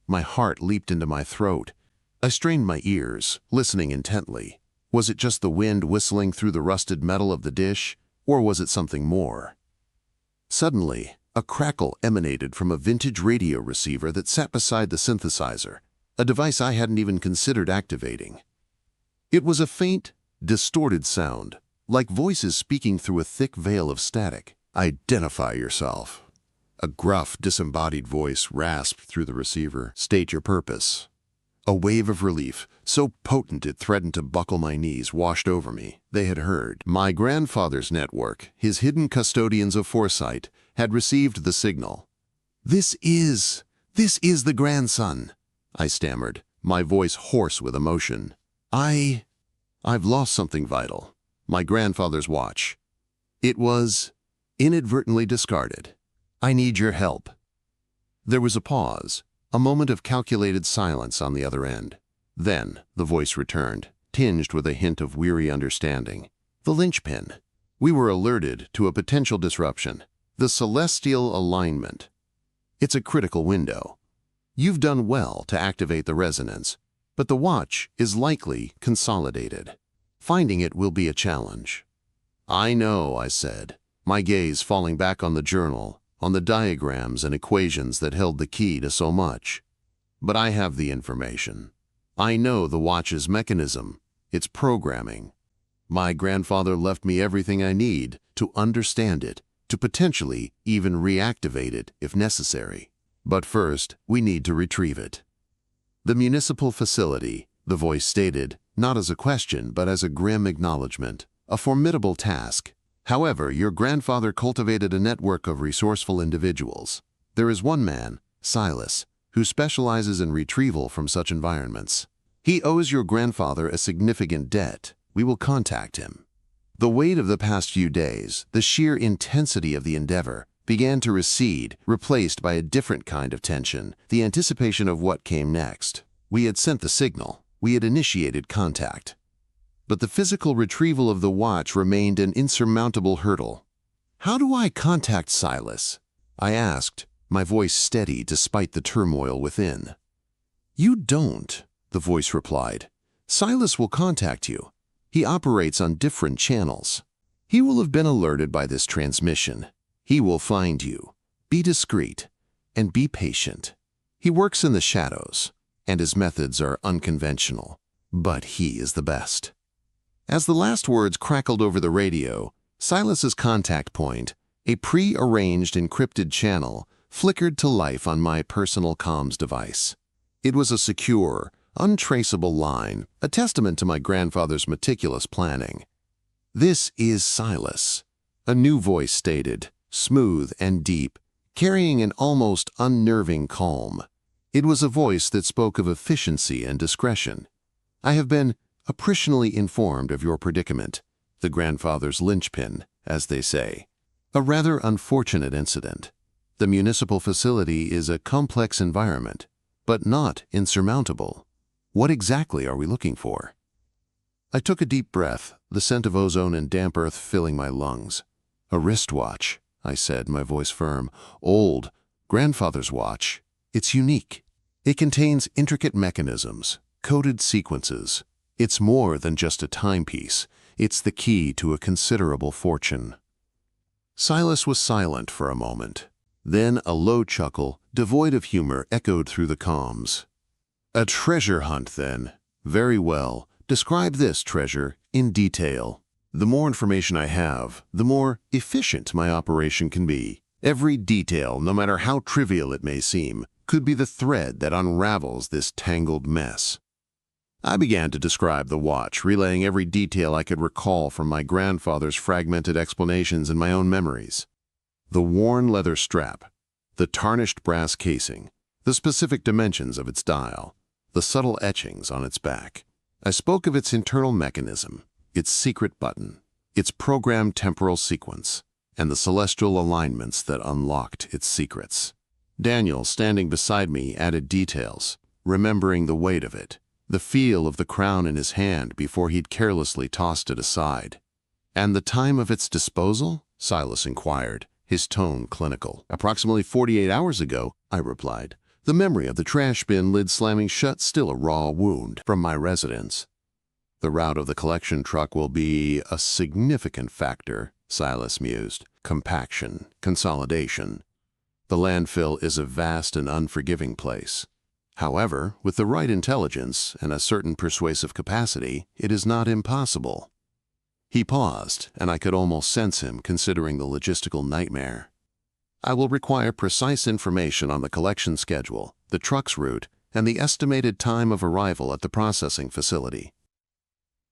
My heart leaped into my throat. I strained my ears, listening intently. Was it just the wind whistling through the rusted metal of the dish, or was it something more? Suddenly, a crackle emanated from a vintage radio receiver that sat beside the synthesizer, a device I hadn't even considered activating. It was a faint, distorted sound, like voices speaking through a thick veil of static. "Identify yourself." A gruff, disembodied voice rasped through the receiver. "State your purpose." A wave of relief, so potent it threatened to buckle my knees, washed over me. They had heard. My grandfather's network, his hidden custodians of foresight, had received the signal. This is the grandson," I stammered, my voice hoarse with emotion. I've lost something vital. My grandfather's watch. It was inadvertently discarded. I need your help." There was a pause, a moment of calculated silence on the other end. Then the voice returned, tinged with a hint of weary understanding. "The linchpin. We were alerted to a potential disruption. The celestial alignment. It's a critical window. You've done well to activate the resonance, but the watch is likely consolidated. Finding it will be a challenge." "I know," I said, my gaze falling back on the journal, on the diagrams and equations that held the key to so much. "But I have the information. I know the watch's mechanism, its programming. My grandfather left me everything I need to understand it, to potentially even reactivate it if necessary. But first, we need to retrieve it." "The municipal facility," the voice stated, not as a question but as a grim acknowledgement. "A formidable task. However, your grandfather cultivated a network of resourceful individuals. There is one man, Silas, who specializes in retrieval from such environments. He owes your grandfather a significant debt. We will contact him." The weight of the past few days, the sheer intensity of the endeavor, began to recede, replaced by a different kind of tension, the anticipation of what came next. We had sent the signal. We had initiated contact. But the physical retrieval of the watch remained an insurmountable hurdle. "How do I contact Silas?" I asked, my voice steady despite the turmoil within. "You don't," the voice replied. "Silas will contact you. He operates on different channels. He will have been alerted by this transmission. He will find you. Be discreet and be patient. He works in the shadows, and his methods are unconventional, but he is the best." As the last words crackled over the radio, Silas's contact point, a pre-arranged encrypted channel, flickered to life on my personal comms device. It was a secure, untraceable line, a testament to my grandfather's meticulous planning. "This is Silas," a new voice stated, smooth and deep, carrying an almost unnerving calm. It was a voice that spoke of efficiency and discretion. "I have been appreciably informed of your predicament, the grandfather's linchpin, as they say. A rather unfortunate incident. The municipal facility is a complex environment, but not insurmountable. What exactly are we looking for?" I took a deep breath, the scent of ozone and damp earth filling my lungs. "A wristwatch," I said, my voice firm. "Old, grandfather's watch. It's unique. It contains intricate mechanisms, coded sequences. It's more than just a timepiece. It's the key to a considerable fortune." Silas was silent for a moment. Then a low chuckle, devoid of humor, echoed through the comms. "A treasure hunt, then. Very well. Describe this treasure in detail. The more information I have, the more efficient my operation can be. Every detail, no matter how trivial it may seem, could be the thread that unravels this tangled mess." I began to describe the watch, relaying every detail I could recall from my grandfather's fragmented explanations and my own memories. The worn leather strap, the tarnished brass casing, the specific dimensions of its dial, the subtle etchings on its back. I spoke of its internal mechanism, its secret button, its programmed temporal sequence, and the celestial alignments that unlocked its secrets. Daniel, standing beside me, added details, remembering the weight of it, the feel of the crown in his hand before he'd carelessly tossed it aside. "And the time of its disposal?" Silas inquired, his tone clinical. "Approximately 48 hours ago," I replied, the memory of the trash bin lid slamming shut still a raw wound from my residence. "The route of the collection truck will be a significant factor," Silas mused. "Compaction, consolidation. The landfill is a vast and unforgiving place. However, with the right intelligence and a certain persuasive capacity, it is not impossible." He paused, and I could almost sense him considering the logistical nightmare. "I will require precise information on the collection schedule, the truck's route, and the estimated time of arrival at the processing facility.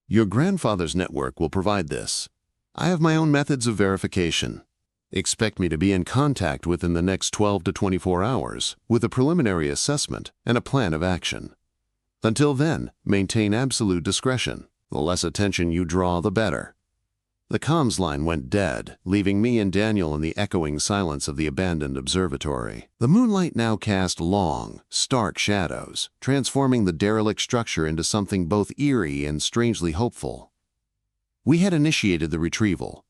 Your grandfather's network will provide this. I have my own methods of verification. Expect me to be in contact within the next 12 to 24 hours with a preliminary assessment and a plan of action. Until then, maintain absolute discretion. The less attention you draw, the better." The comms line went dead, leaving me and Daniel in the echoing silence of the abandoned observatory. The moonlight now cast long, stark shadows, transforming the derelict structure into something both eerie and strangely hopeful. We had initiated the retrieval.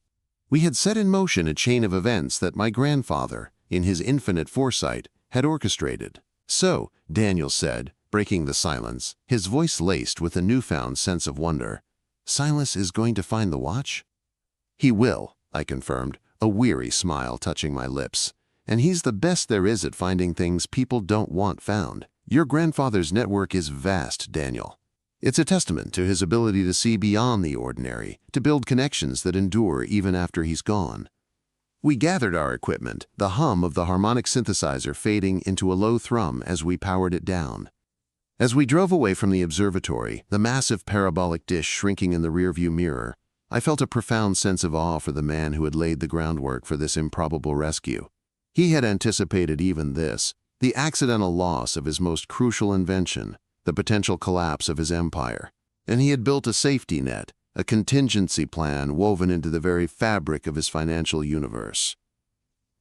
We had set in motion a chain of events that my grandfather, in his infinite foresight, had orchestrated. "So," Daniel said, breaking the silence, his voice laced with a newfound sense of wonder, "Silas is going to find the watch?" "He will," I confirmed, a weary smile touching my lips. "And he's the best there is at finding things people don't want found. Your grandfather's network is vast, Daniel. It's a testament to his ability to see beyond the ordinary, to build connections that endure even after he's gone." We gathered our equipment, the hum of the harmonic synthesizer fading into a low thrum as we powered it down. As we drove away from the observatory, the massive parabolic dish shrinking in the rearview mirror, I felt a profound sense of awe for the man who had laid the groundwork for this improbable rescue. He had anticipated even this, the accidental loss of his most crucial invention, the potential collapse of his empire. And he had built a safety net, a contingency plan woven into the very fabric of his financial universe.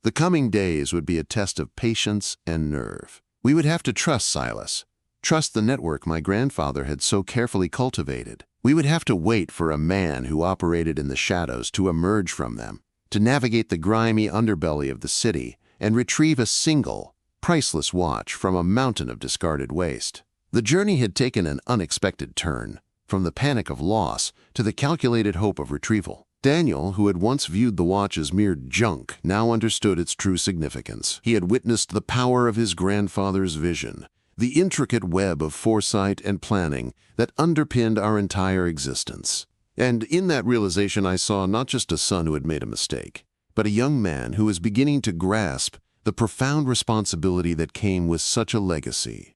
The coming days would be a test of patience and nerve. We would have to trust Silas, trust the network my grandfather had so carefully cultivated. We would have to wait for a man who operated in the shadows to emerge from them, to navigate the grimy underbelly of the city and retrieve a single, priceless watch from a mountain of discarded waste. The journey had taken an unexpected turn, from the panic of loss to the calculated hope of retrieval. Daniel, who had once viewed the watch as mere junk, now understood its true significance. He had witnessed the power of his grandfather's vision, the intricate web of foresight and planning that underpinned our entire existence. And in that realization I saw not just a son who had made a mistake, but a young man who was beginning to grasp the profound responsibility that came with such a legacy.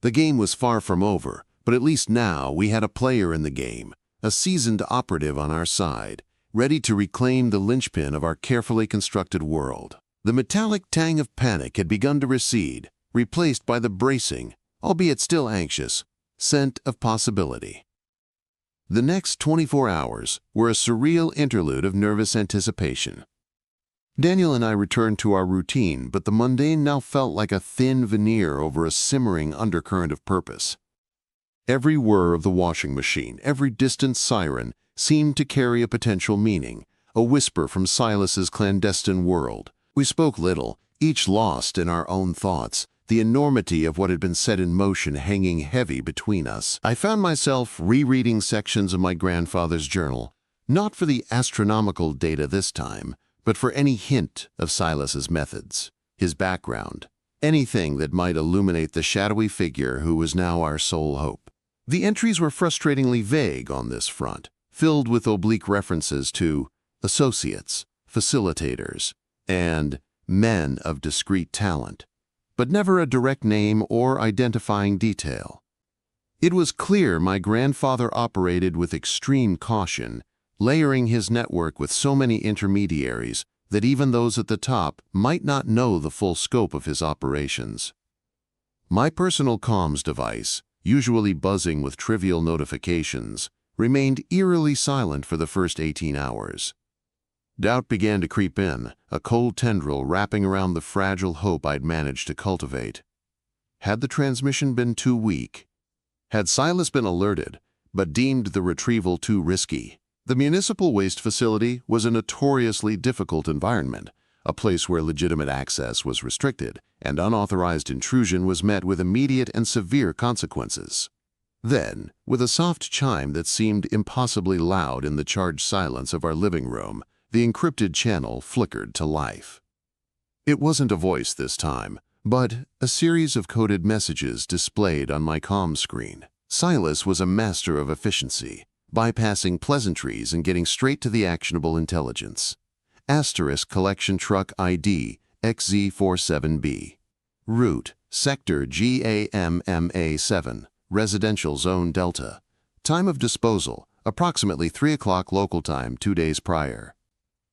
The game was far from over, but at least now we had a player in the game, a seasoned operative on our side, ready to reclaim the linchpin of our carefully constructed world. The metallic tang of panic had begun to recede, replaced by the bracing, albeit still anxious, scent of possibility. The next 24 hours were a surreal interlude of nervous anticipation. Daniel and I returned to our routine, but the mundane now felt like a thin veneer over a simmering undercurrent of purpose. Every whir of the washing machine, every distant siren, seemed to carry a potential meaning, a whisper from Silas's clandestine world. We spoke little, each lost in our own thoughts, the enormity of what had been set in motion hanging heavy between us. I found myself rereading sections of my grandfather's journal, not for the astronomical data this time, but for any hint of Silas's methods, his background, anything that might illuminate the shadowy figure who was now our sole hope. The entries were frustratingly vague on this front, filled with oblique references to associates, facilitators, and men of discreet talent, but never a direct name or identifying detail. It was clear my grandfather operated with extreme caution, layering his network with so many intermediaries that even those at the top might not know the full scope of his operations. My personal comms device, usually buzzing with trivial notifications, remained eerily silent for the first 18 hours. Doubt began to creep in, a cold tendril wrapping around the fragile hope I'd managed to cultivate. Had the transmission been too weak? Had Silas been alerted, but deemed the retrieval too risky? The municipal waste facility was a notoriously difficult environment, a place where legitimate access was restricted, and unauthorized intrusion was met with immediate and severe consequences. Then, with a soft chime that seemed impossibly loud in the charged silence of our living room, the encrypted channel flickered to life. It wasn't a voice this time, but a series of coded messages displayed on my comm screen. Silas was a master of efficiency, bypassing pleasantries and getting straight to the actionable intelligence. Asterisk collection truck ID XZ47B. Route, Sector GAMMA7, Residential Zone Delta. Time of disposal, approximately 3 o'clock local time 2 days prior.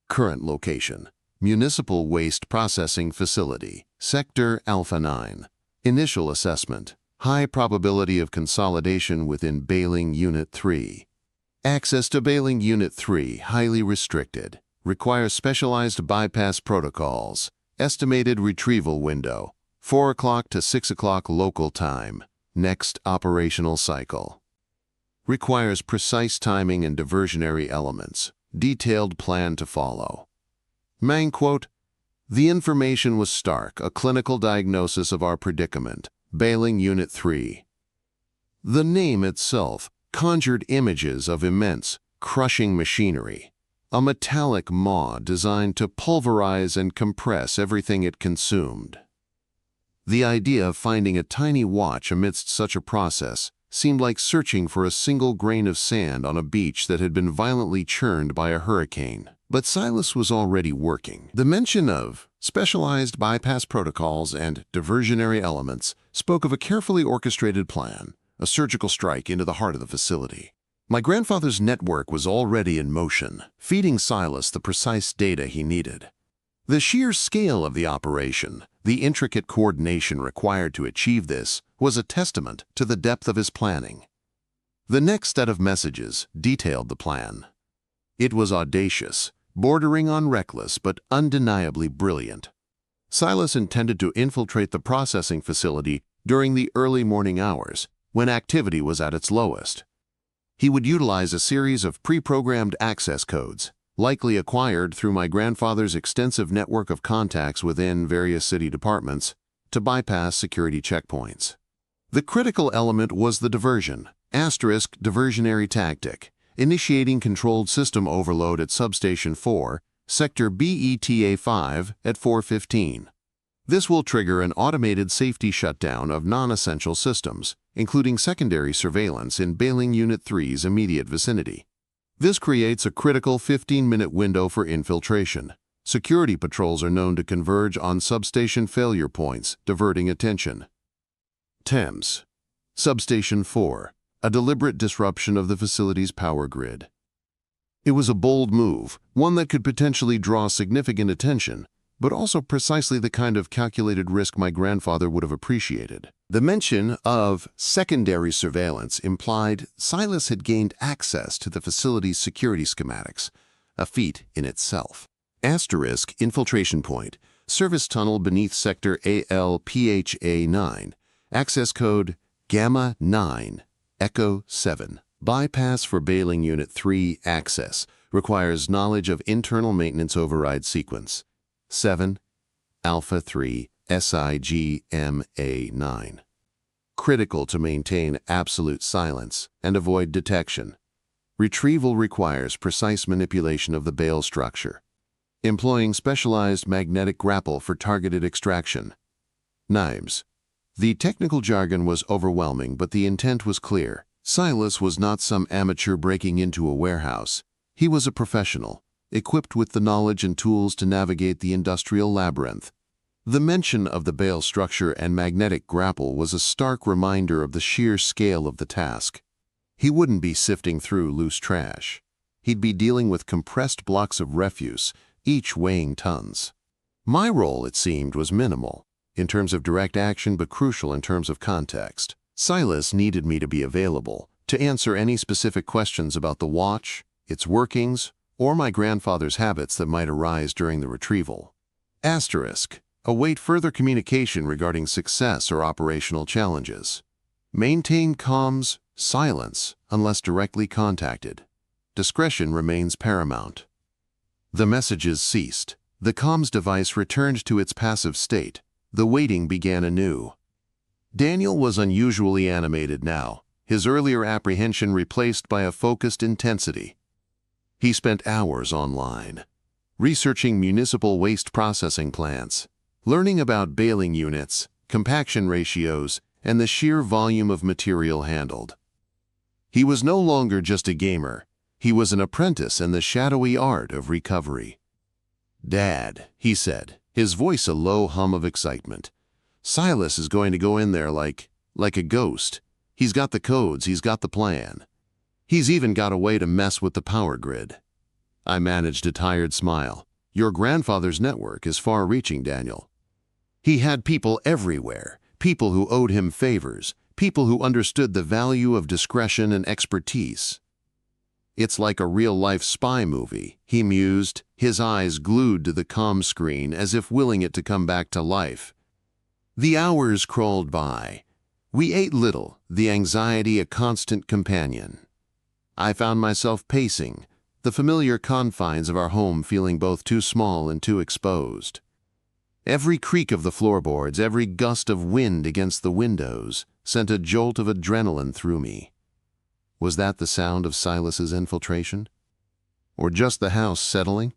Current location, Municipal Waste Processing Facility, Sector Alpha 9. Initial assessment, high probability of consolidation within Bailing Unit 3. Access to Bailing Unit 3 highly restricted. Requires specialized bypass protocols. Estimated retrieval window, 4 o'clock to 6 o'clock local time. Next operational cycle. Requires precise timing and diversionary elements. Detailed plan to follow. Main quote, "The information was stark, a clinical diagnosis of our predicament. Bailing Unit 3. The name itself conjured images of immense, crushing machinery, a metallic maw designed to pulverize and compress everything it consumed. The idea of finding a tiny watch amidst such a process seemed like searching for a single grain of sand on a beach that had been violently churned by a hurricane. But Silas was already working. The mention of specialized bypass protocols and diversionary elements spoke of a carefully orchestrated plan, a surgical strike into the heart of the facility. My grandfather's network was already in motion, feeding Silas the precise data he needed. The sheer scale of the operation, the intricate coordination required to achieve this, was a testament to the depth of his planning. The next set of messages detailed the plan. It was audacious, bordering on reckless but undeniably brilliant. Silas intended to infiltrate the processing facility during the early morning hours, when activity was at its lowest. He would utilize a series of pre-programmed access codes, likely acquired through my grandfather's extensive network of contacts within various city departments, to bypass security checkpoints. The critical element was the diversionary tactic, initiating controlled system overload at Substation 4, Sector BETA 5 at 4:15. This will trigger an automated safety shutdown of non-essential systems, including secondary surveillance in Bailing Unit 3's immediate vicinity. This creates a critical 15-minute window for infiltration. Security patrols are known to converge on substation failure points, diverting attention. Thames. Substation 4. A deliberate disruption of the facility's power grid. It was a bold move, one that could potentially draw significant attention, but also precisely the kind of calculated risk my grandfather would have appreciated. The mention of secondary surveillance implied Silas had gained access to the facility's security schematics, a feat in itself. Infiltration point, service tunnel beneath Sector ALPHA 9, access code Gamma 9, Echo 7. Bypass for Bailing Unit 3 access requires knowledge of internal maintenance override sequence. 7, Alpha 3, SIGMA 9. Critical to maintain absolute silence and avoid detection. Retrieval requires precise manipulation of the bail structure, employing specialized magnetic grapple for targeted extraction. Knives. The technical jargon was overwhelming, but the intent was clear. Silas was not some amateur breaking into a warehouse. He was a professional, equipped with the knowledge and tools to navigate the industrial labyrinth. The mention of the bail structure and magnetic grapple was a stark reminder of the sheer scale of the task. He wouldn't be sifting through loose trash. He'd be dealing with compressed blocks of refuse, each weighing tons. My role, it seemed, was minimal, in terms of direct action but crucial in terms of context. Silas needed me to be available, to answer any specific questions about the watch, its workings, or my grandfather's habits that might arise during the retrieval. Await further communication regarding success or operational challenges. Maintain comms, silence, unless directly contacted. Discretion remains paramount. The messages ceased. The comms device returned to its passive state. The waiting began anew. Daniel was unusually animated now, his earlier apprehension replaced by a focused intensity. He spent hours online, researching municipal waste processing plants, learning about bailing units, compaction ratios, and the sheer volume of material handled. He was no longer just a gamer. He was an apprentice in the shadowy art of recovery. "Dad," he said, his voice a low hum of excitement. "Silas is going to go in there like a ghost. He's got the codes, he's got the plan. He's even got a way to mess with the power grid." I managed a tired smile. "Your grandfather's network is far-reaching, Daniel. He had people everywhere, people who owed him favors, people who understood the value of discretion and expertise." "It's like a real-life spy movie," he mused, his eyes glued to the comm screen as if willing it to come back to life. The hours crawled by. We ate little, the anxiety a constant companion. I found myself pacing, the familiar confines of our home feeling both too small and too exposed. Every creak of the floorboards, every gust of wind against the windows, sent a jolt of adrenaline through me. Was that the sound of Silas's infiltration? Or just the house settling?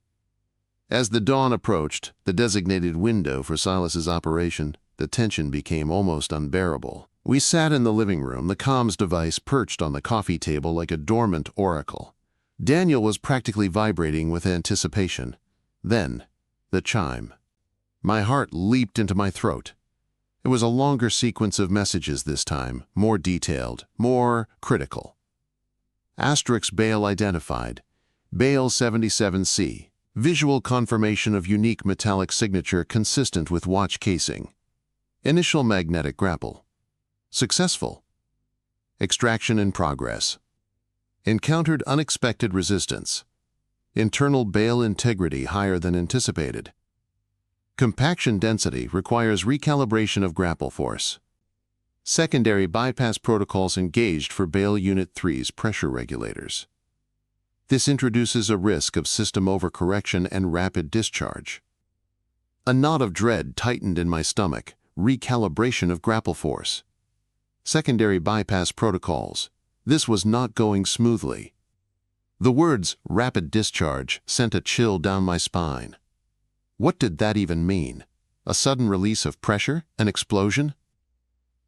As the dawn approached, the designated window for Silas's operation, the tension became almost unbearable. We sat in the living room, the comms device perched on the coffee table like a dormant oracle. Daniel was practically vibrating with anticipation. Then, the chime. My heart leaped into my throat. It was a longer sequence of messages this time, more detailed, more critical. Asterisk Bale identified. Bale 77C. Visual confirmation of unique metallic signature consistent with watch casing. Initial magnetic grapple. Successful. Extraction in progress. Encountered unexpected resistance. Internal Bale integrity higher than anticipated. Compaction density requires recalibration of grapple force. Secondary bypass protocols engaged for Bale Unit 3's pressure regulators. This introduces a risk of system overcorrection and rapid discharge. A knot of dread tightened in my stomach. Recalibration of grapple force. Secondary bypass protocols. This was not going smoothly. The words rapid discharge sent a chill down my spine. What did that even mean? A sudden release of pressure? An explosion?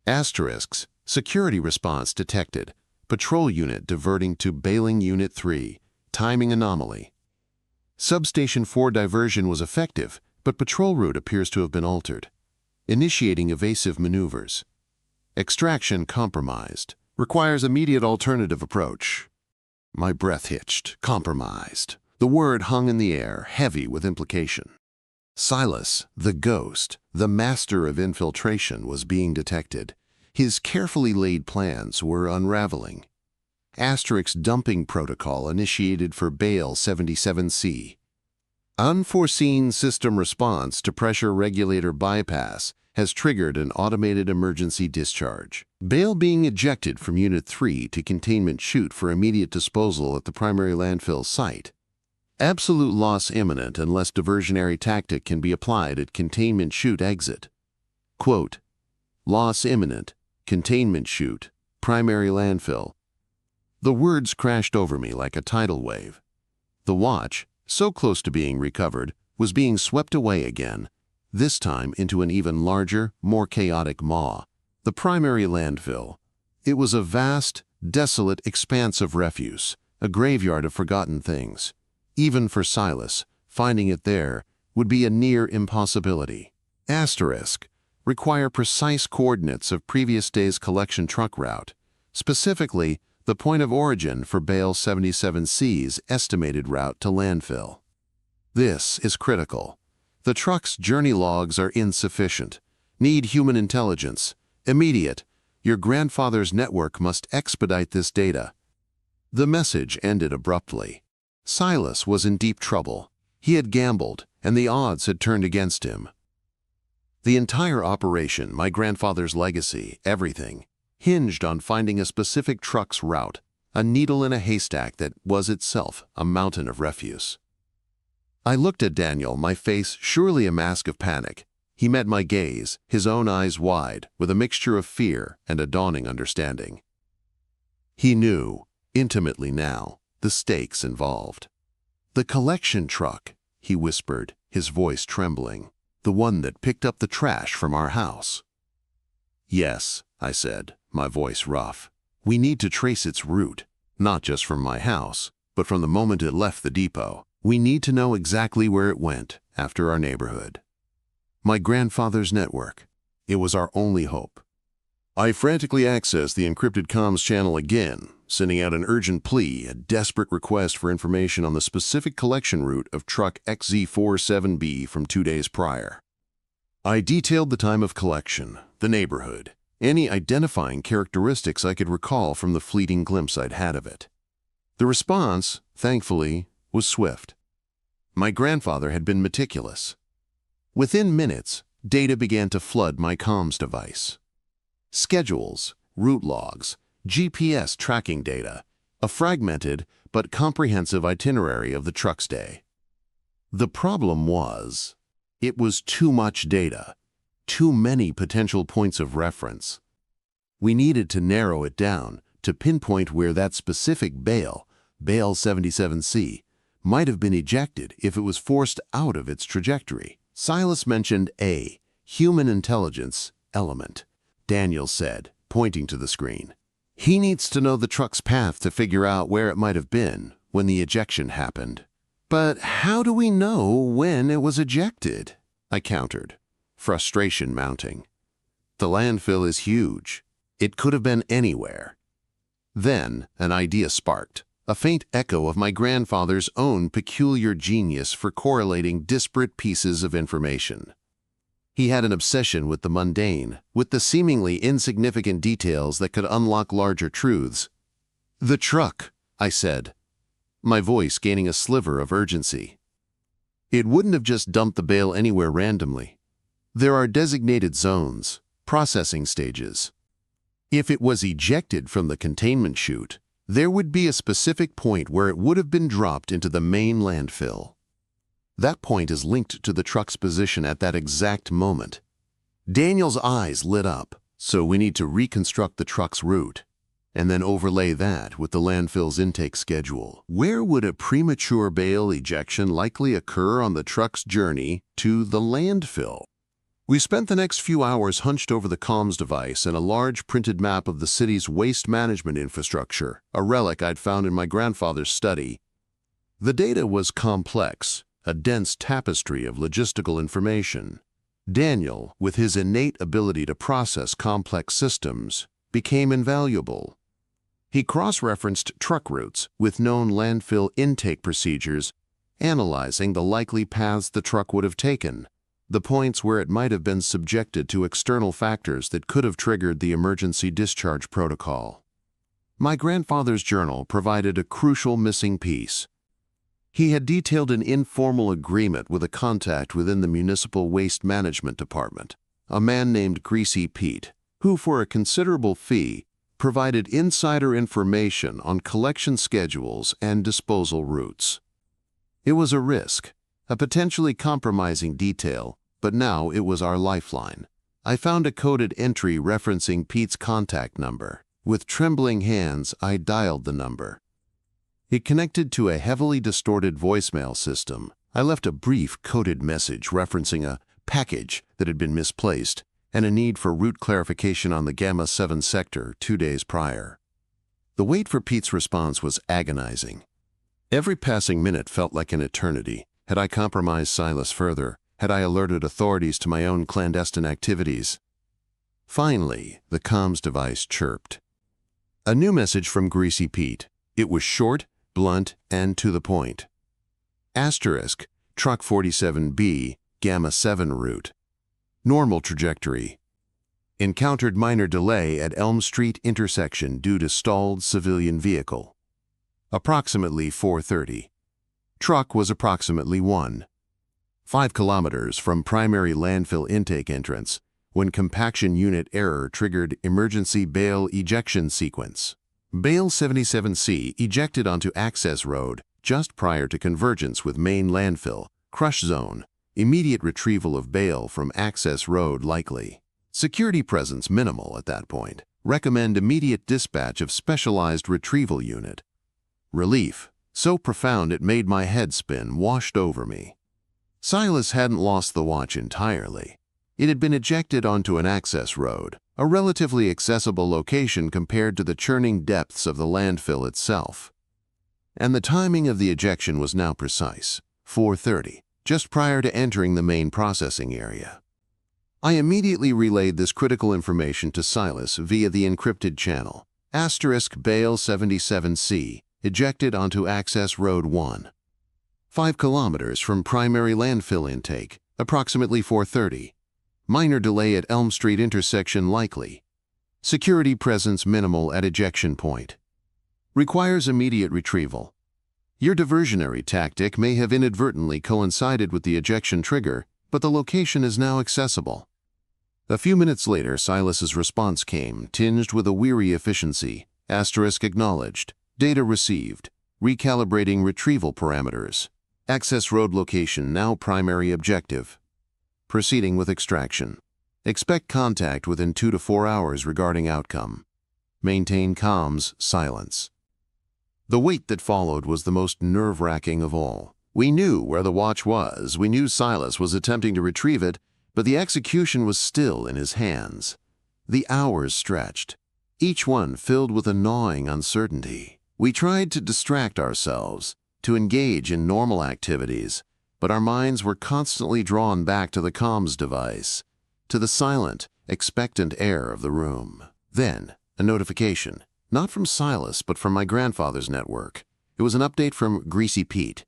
Asterisks. Security response detected. Patrol unit diverting to bailing Unit 3. Timing anomaly. Substation 4 diversion was effective, but patrol route appears to have been altered. Initiating evasive maneuvers. Extraction compromised. Requires immediate alternative approach. My breath hitched. Compromised. The word hung in the air, heavy with implication. Silas, the ghost, the master of infiltration, was being detected. His carefully laid plans were unraveling. Asterisk dumping protocol initiated for Bale 77C. Unforeseen system response to pressure regulator bypass has triggered an automated emergency discharge. Bale being ejected from Unit 3 to containment chute for immediate disposal at the primary landfill site. Absolute loss imminent unless diversionary tactic can be applied at containment chute exit. Quote, loss imminent, containment chute, primary landfill. The words crashed over me like a tidal wave. The watch, so close to being recovered, was being swept away again, this time into an even larger, more chaotic maw, the primary landfill. It was a vast, desolate expanse of refuse, a graveyard of forgotten things. Even for Silas, finding it there would be a near impossibility. Asterisk. Require precise coordinates of previous day's collection truck route, specifically the point of origin for Bale 77C's estimated route to landfill. This is critical. The truck's journey logs are insufficient. Need human intelligence. Immediate. Your grandfather's network must expedite this data. The message ended abruptly. Silas was in deep trouble. He had gambled, and the odds had turned against him. The entire operation, my grandfather's legacy, everything, hinged on finding a specific truck's route, a needle in a haystack that was itself a mountain of refuse. I looked at Daniel, my face surely a mask of panic. He met my gaze, his own eyes wide, with a mixture of fear and a dawning understanding. He knew, intimately now, the stakes involved. The collection truck, he whispered, his voice trembling, the one that picked up the trash from our house. Yes, I said, my voice rough. We need to trace its route, not just from my house, but from the moment it left the depot. We need to know exactly where it went after our neighborhood. My grandfather's network. It was our only hope. I frantically accessed the encrypted comms channel again, sending out an urgent plea, a desperate request for information on the specific collection route of truck XZ47B from 2 days prior. I detailed the time of collection, the neighborhood, any identifying characteristics I could recall from the fleeting glimpse I'd had of it. The response, thankfully, was swift. My grandfather had been meticulous. Within minutes, data began to flood my comms device. Schedules, route logs, GPS tracking data, a fragmented but comprehensive itinerary of the truck's day. The problem was, it was too much data, too many potential points of reference. We needed to narrow it down to pinpoint where that specific Bale 77C, might have been ejected if it was forced out of its trajectory. Silas mentioned a human intelligence element, Daniel said, pointing to the screen. He needs to know the truck's path to figure out where it might have been when the ejection happened. But how do we know when it was ejected? I countered, frustration mounting. The landfill is huge. It could have been anywhere. Then an idea sparked, a faint echo of my grandfather's own peculiar genius for correlating disparate pieces of information. He had an obsession with the mundane, with the seemingly insignificant details that could unlock larger truths. "The truck," I said, my voice gaining a sliver of urgency. "It wouldn't have just dumped the bale anywhere randomly. There are designated zones, processing stages. If it was ejected from the containment chute, there would be a specific point where it would have been dropped into the main landfill. That point is linked to the truck's position at that exact moment." Daniel's eyes lit up. "So we need to reconstruct the truck's route, and then overlay that with the landfill's intake schedule. Where would a premature bale ejection likely occur on the truck's journey to the landfill?" We spent the next few hours hunched over the comms device and a large printed map of the city's waste management infrastructure, a relic I'd found in my grandfather's study. The data was complex, a dense tapestry of logistical information. Daniel, with his innate ability to process complex systems, became invaluable. He cross-referenced truck routes with known landfill intake procedures, analyzing the likely paths the truck would have taken, the points where it might have been subjected to external factors that could have triggered the emergency discharge protocol. My grandfather's journal provided a crucial missing piece. He had detailed an informal agreement with a contact within the municipal waste management department, a man named Greasy Pete, who for a considerable fee provided insider information on collection schedules and disposal routes. It was a risk, a potentially compromising detail, but now it was our lifeline. I found a coded entry referencing Pete's contact number. With trembling hands, I dialed the number. It connected to a heavily distorted voicemail system. I left a brief coded message referencing a package that had been misplaced and a need for route clarification on the Gamma 7 sector 2 days prior. The wait for Pete's response was agonizing. Every passing minute felt like an eternity. Had I compromised Silas further? Had I alerted authorities to my own clandestine activities? Finally, the comms device chirped. A new message from Greasy Pete. It was short, blunt, and to the point. Asterisk, Truck 47B, Gamma 7 route. Normal trajectory. Encountered minor delay at Elm Street intersection due to stalled civilian vehicle. Approximately 4:30. Truck was approximately 1.5 kilometers from primary landfill intake entrance when compaction unit error triggered emergency bale ejection sequence. Bale 77C ejected onto access road just prior to convergence with main landfill, crush zone, immediate retrieval of bale from access road likely. Security presence minimal at that point. Recommend immediate dispatch of specialized retrieval unit. Relief, so profound it made my head spin, washed over me. Silas hadn't lost the watch entirely. It had been ejected onto an access road, a relatively accessible location compared to the churning depths of the landfill itself. And the timing of the ejection was now precise, 4:30, just prior to entering the main processing area. I immediately relayed this critical information to Silas via the encrypted channel. Asterisk Bale 77C, ejected onto access road 1.5 kilometers from primary landfill intake, approximately 4:30. Minor delay at Elm Street intersection likely. Security presence minimal at ejection point. Requires immediate retrieval. Your diversionary tactic may have inadvertently coincided with the ejection trigger, but the location is now accessible. A few minutes later, Silas's response came, tinged with a weary efficiency. Asterisk acknowledged. Data received. Recalibrating retrieval parameters. Access road location now primary objective. Proceeding with extraction. Expect contact within 2 to 4 hours regarding outcome. Maintain comms, silence. The wait that followed was the most nerve-wracking of all. We knew where the watch was, we knew Silas was attempting to retrieve it, but the execution was still in his hands. The hours stretched, each one filled with a gnawing uncertainty. We tried to distract ourselves, to engage in normal activities, but our minds were constantly drawn back to the comms device, to the silent, expectant air of the room. Then, a notification. Not from Silas, but from my grandfather's network. It was an update from Greasy Pete.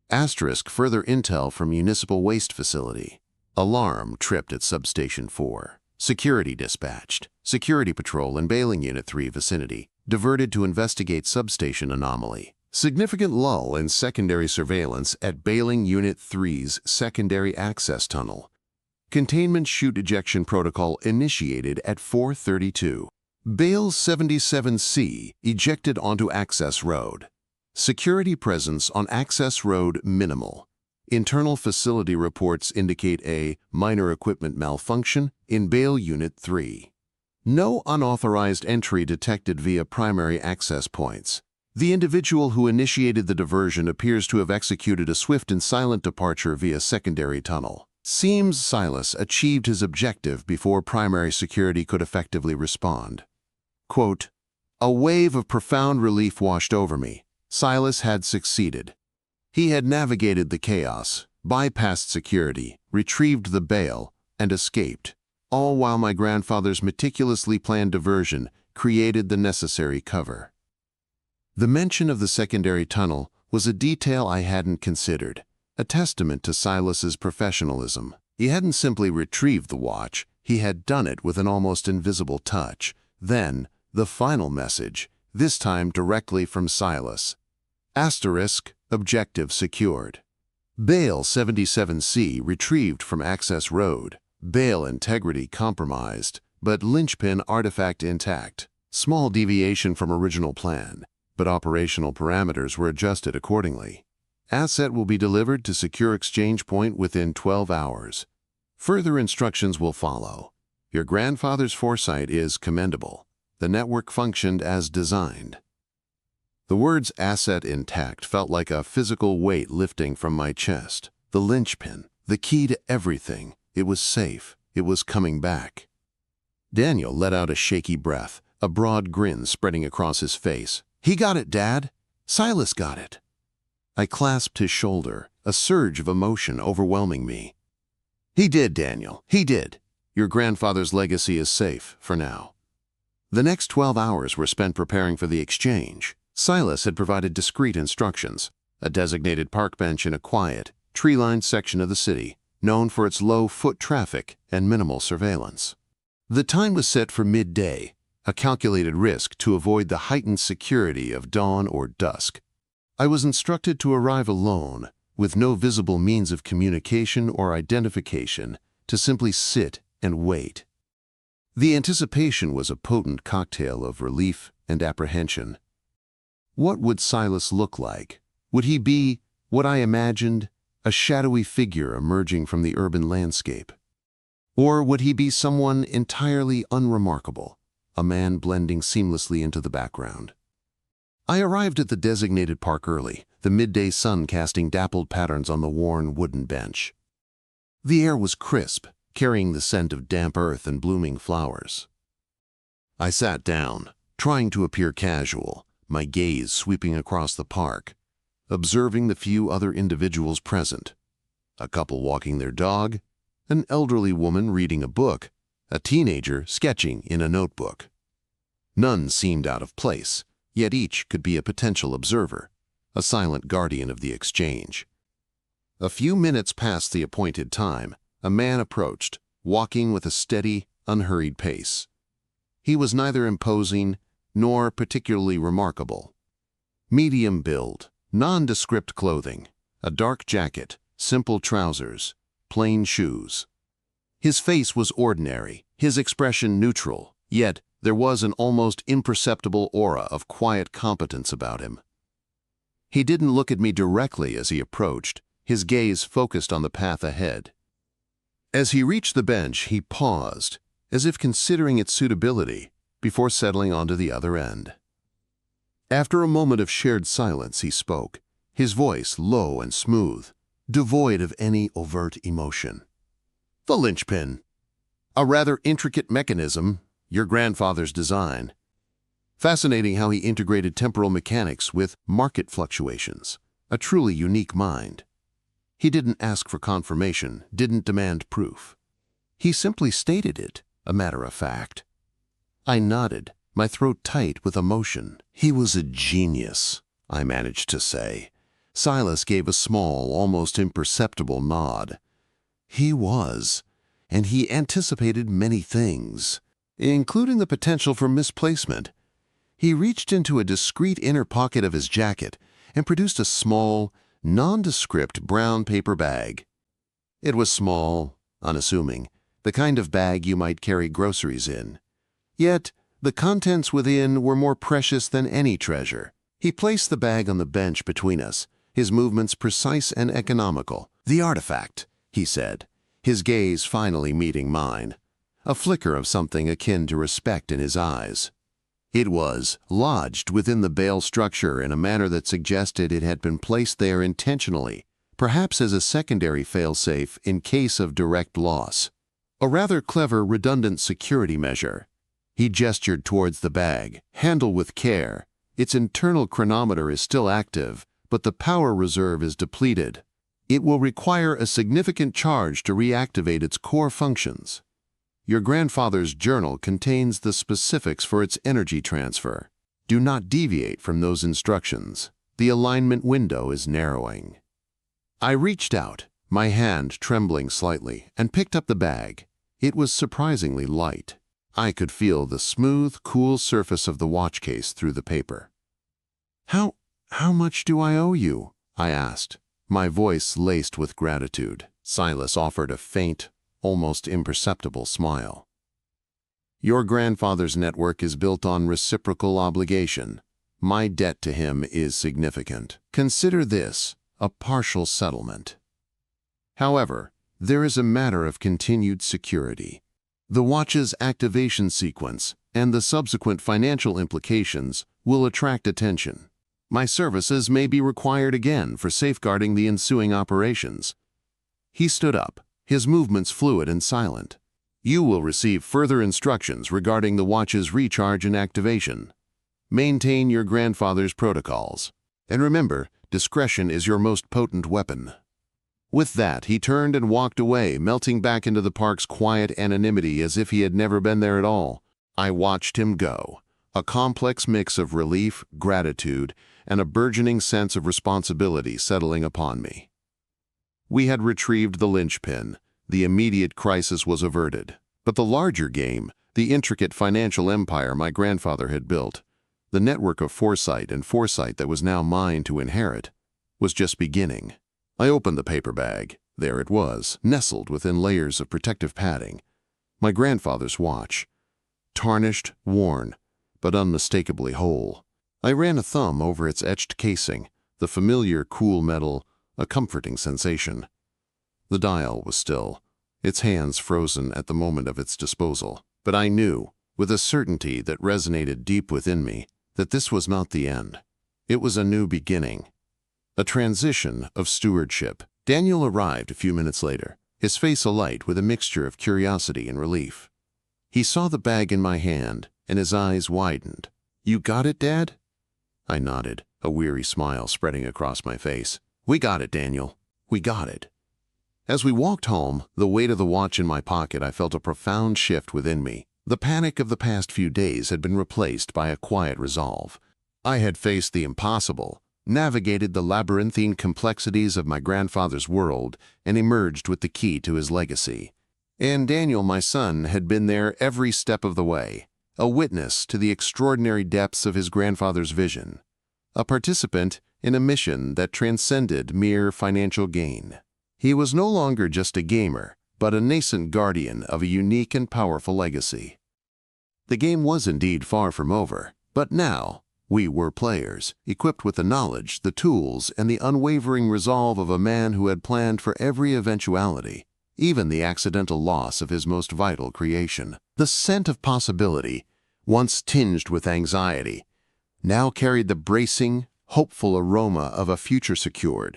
Asterisk further intel from municipal waste facility. Alarm tripped at substation 4. Security dispatched. Security patrol in bailing unit 3 vicinity. Diverted to investigate substation anomaly. Significant lull in secondary surveillance at bailing unit 3's secondary access tunnel. Containment chute ejection protocol initiated at 4:32. Bale 77C ejected onto access road. Security presence on access road minimal. Internal facility reports indicate a minor equipment malfunction in Bale Unit 3. No unauthorized entry detected via primary access points. The individual who initiated the diversion appears to have executed a swift and silent departure via secondary tunnel. Seems Silas achieved his objective before primary security could effectively respond. Quote, "A wave of profound relief washed over me. Silas had succeeded. He had navigated the chaos, bypassed security, retrieved the bale, and escaped, all while my grandfather's meticulously planned diversion created the necessary cover." The mention of the secondary tunnel was a detail I hadn't considered, a testament to Silas's professionalism. He hadn't simply retrieved the watch, he had done it with an almost invisible touch. Then, the final message, this time directly from Silas. Asterisk, objective secured. Bale 77C retrieved from access road. Bale integrity compromised, but linchpin artifact intact. Small deviation from original plan, but operational parameters were adjusted accordingly. Asset will be delivered to secure exchange point within 12 hours. Further instructions will follow. Your grandfather's foresight is commendable. The network functioned as designed. The words asset intact felt like a physical weight lifting from my chest. The linchpin, the key to everything. It was safe. It was coming back. Daniel let out a shaky breath, a broad grin spreading across his face. "He got it, Dad. Silas got it." I clasped his shoulder, a surge of emotion overwhelming me. "He did, Daniel. He did. Your grandfather's legacy is safe, for now." The next 12 hours were spent preparing for the exchange. Silas had provided discreet instructions, a designated park bench in a quiet, tree-lined section of the city, known for its low foot traffic and minimal surveillance. The time was set for midday, a calculated risk to avoid the heightened security of dawn or dusk. I was instructed to arrive alone, with no visible means of communication or identification, to simply sit and wait. The anticipation was a potent cocktail of relief and apprehension. What would Silas look like? Would he be, what I imagined, a shadowy figure emerging from the urban landscape? Or would he be someone entirely unremarkable, a man blending seamlessly into the background? I arrived at the designated park early, the midday sun casting dappled patterns on the worn wooden bench. The air was crisp, carrying the scent of damp earth and blooming flowers. I sat down, trying to appear casual, my gaze sweeping across the park, observing the few other individuals present. A couple walking their dog, an elderly woman reading a book, a teenager sketching in a notebook. None seemed out of place, yet each could be a potential observer, a silent guardian of the exchange. A few minutes past the appointed time, a man approached, walking with a steady, unhurried pace. He was neither imposing nor particularly remarkable. Medium build, nondescript clothing, a dark jacket, simple trousers, plain shoes. His face was ordinary, his expression neutral, yet there was an almost imperceptible aura of quiet competence about him. He didn't look at me directly as he approached, his gaze focused on the path ahead. As he reached the bench, he paused, as if considering its suitability, before settling onto the other end. After a moment of shared silence, he spoke, his voice low and smooth, devoid of any overt emotion. "The linchpin. A rather intricate mechanism, your grandfather's design. Fascinating how he integrated temporal mechanics with market fluctuations. A truly unique mind. He didn't ask for confirmation, didn't demand proof. He simply stated it, a matter of fact." I nodded, my throat tight with emotion. "He was a genius," I managed to say. Silas gave a small, almost imperceptible nod. "He was, and he anticipated many things, including the potential for misplacement." He reached into a discreet inner pocket of his jacket and produced a small, nondescript brown paper bag. It was small, unassuming, the kind of bag you might carry groceries in. Yet, the contents within were more precious than any treasure. He placed the bag on the bench between us, his movements precise and economical. "The artifact," he said, his gaze finally meeting mine, a flicker of something akin to respect in his eyes. It was lodged within the bale structure in a manner that suggested it had been placed there intentionally, perhaps as a secondary failsafe in case of direct loss. A rather clever, redundant security measure. He gestured towards the bag. "Handle with care. Its internal chronometer is still active, but the power reserve is depleted. It will require a significant charge to reactivate its core functions. Your grandfather's journal contains the specifics for its energy transfer. Do not deviate from those instructions. The alignment window is narrowing." I reached out, my hand trembling slightly, and picked up the bag. It was surprisingly light. I could feel the smooth, cool surface of the watch case through the paper. How much do I owe you?" I asked, my voice laced with gratitude. Silas offered a faint, almost imperceptible smile. "Your grandfather's network is built on reciprocal obligation. My debt to him is significant. Consider this a partial settlement. However, there is a matter of continued security. The watch's activation sequence and the subsequent financial implications will attract attention. My services may be required again for safeguarding the ensuing operations." He stood up, his movements fluid and silent. "You will receive further instructions regarding the watch's recharge and activation. Maintain your grandfather's protocols. And remember, discretion is your most potent weapon." With that, he turned and walked away, melting back into the park's quiet anonymity as if he had never been there at all. I watched him go, a complex mix of relief, gratitude, and a burgeoning sense of responsibility settling upon me. We had retrieved the linchpin. The immediate crisis was averted. But the larger game, the intricate financial empire my grandfather had built, the network of foresight that was now mine to inherit, was just beginning. I opened the paper bag. There it was, nestled within layers of protective padding. My grandfather's watch. Tarnished, worn, but unmistakably whole. I ran a thumb over its etched casing, the familiar cool metal, a comforting sensation. The dial was still, its hands frozen at the moment of its disposal. But I knew, with a certainty that resonated deep within me, that this was not the end. It was a new beginning. A transition of stewardship. Daniel arrived a few minutes later, his face alight with a mixture of curiosity and relief. He saw the bag in my hand, and his eyes widened. "You got it, Dad?" I nodded, a weary smile spreading across my face. "We got it, Daniel. We got it." As we walked home, the weight of the watch in my pocket, I felt a profound shift within me. The panic of the past few days had been replaced by a quiet resolve. I had faced the impossible, navigated the labyrinthine complexities of my grandfather's world, and emerged with the key to his legacy. And Daniel, my son, had been there every step of the way, a witness to the extraordinary depths of his grandfather's vision, a participant in a mission that transcended mere financial gain. He was no longer just a gamer, but a nascent guardian of a unique and powerful legacy. The game was indeed far from over, but now we were players, equipped with the knowledge, the tools, and the unwavering resolve of a man who had planned for every eventuality, even the accidental loss of his most vital creation. The scent of possibility, once tinged with anxiety, now carried the bracing, hopeful aroma of a future secured.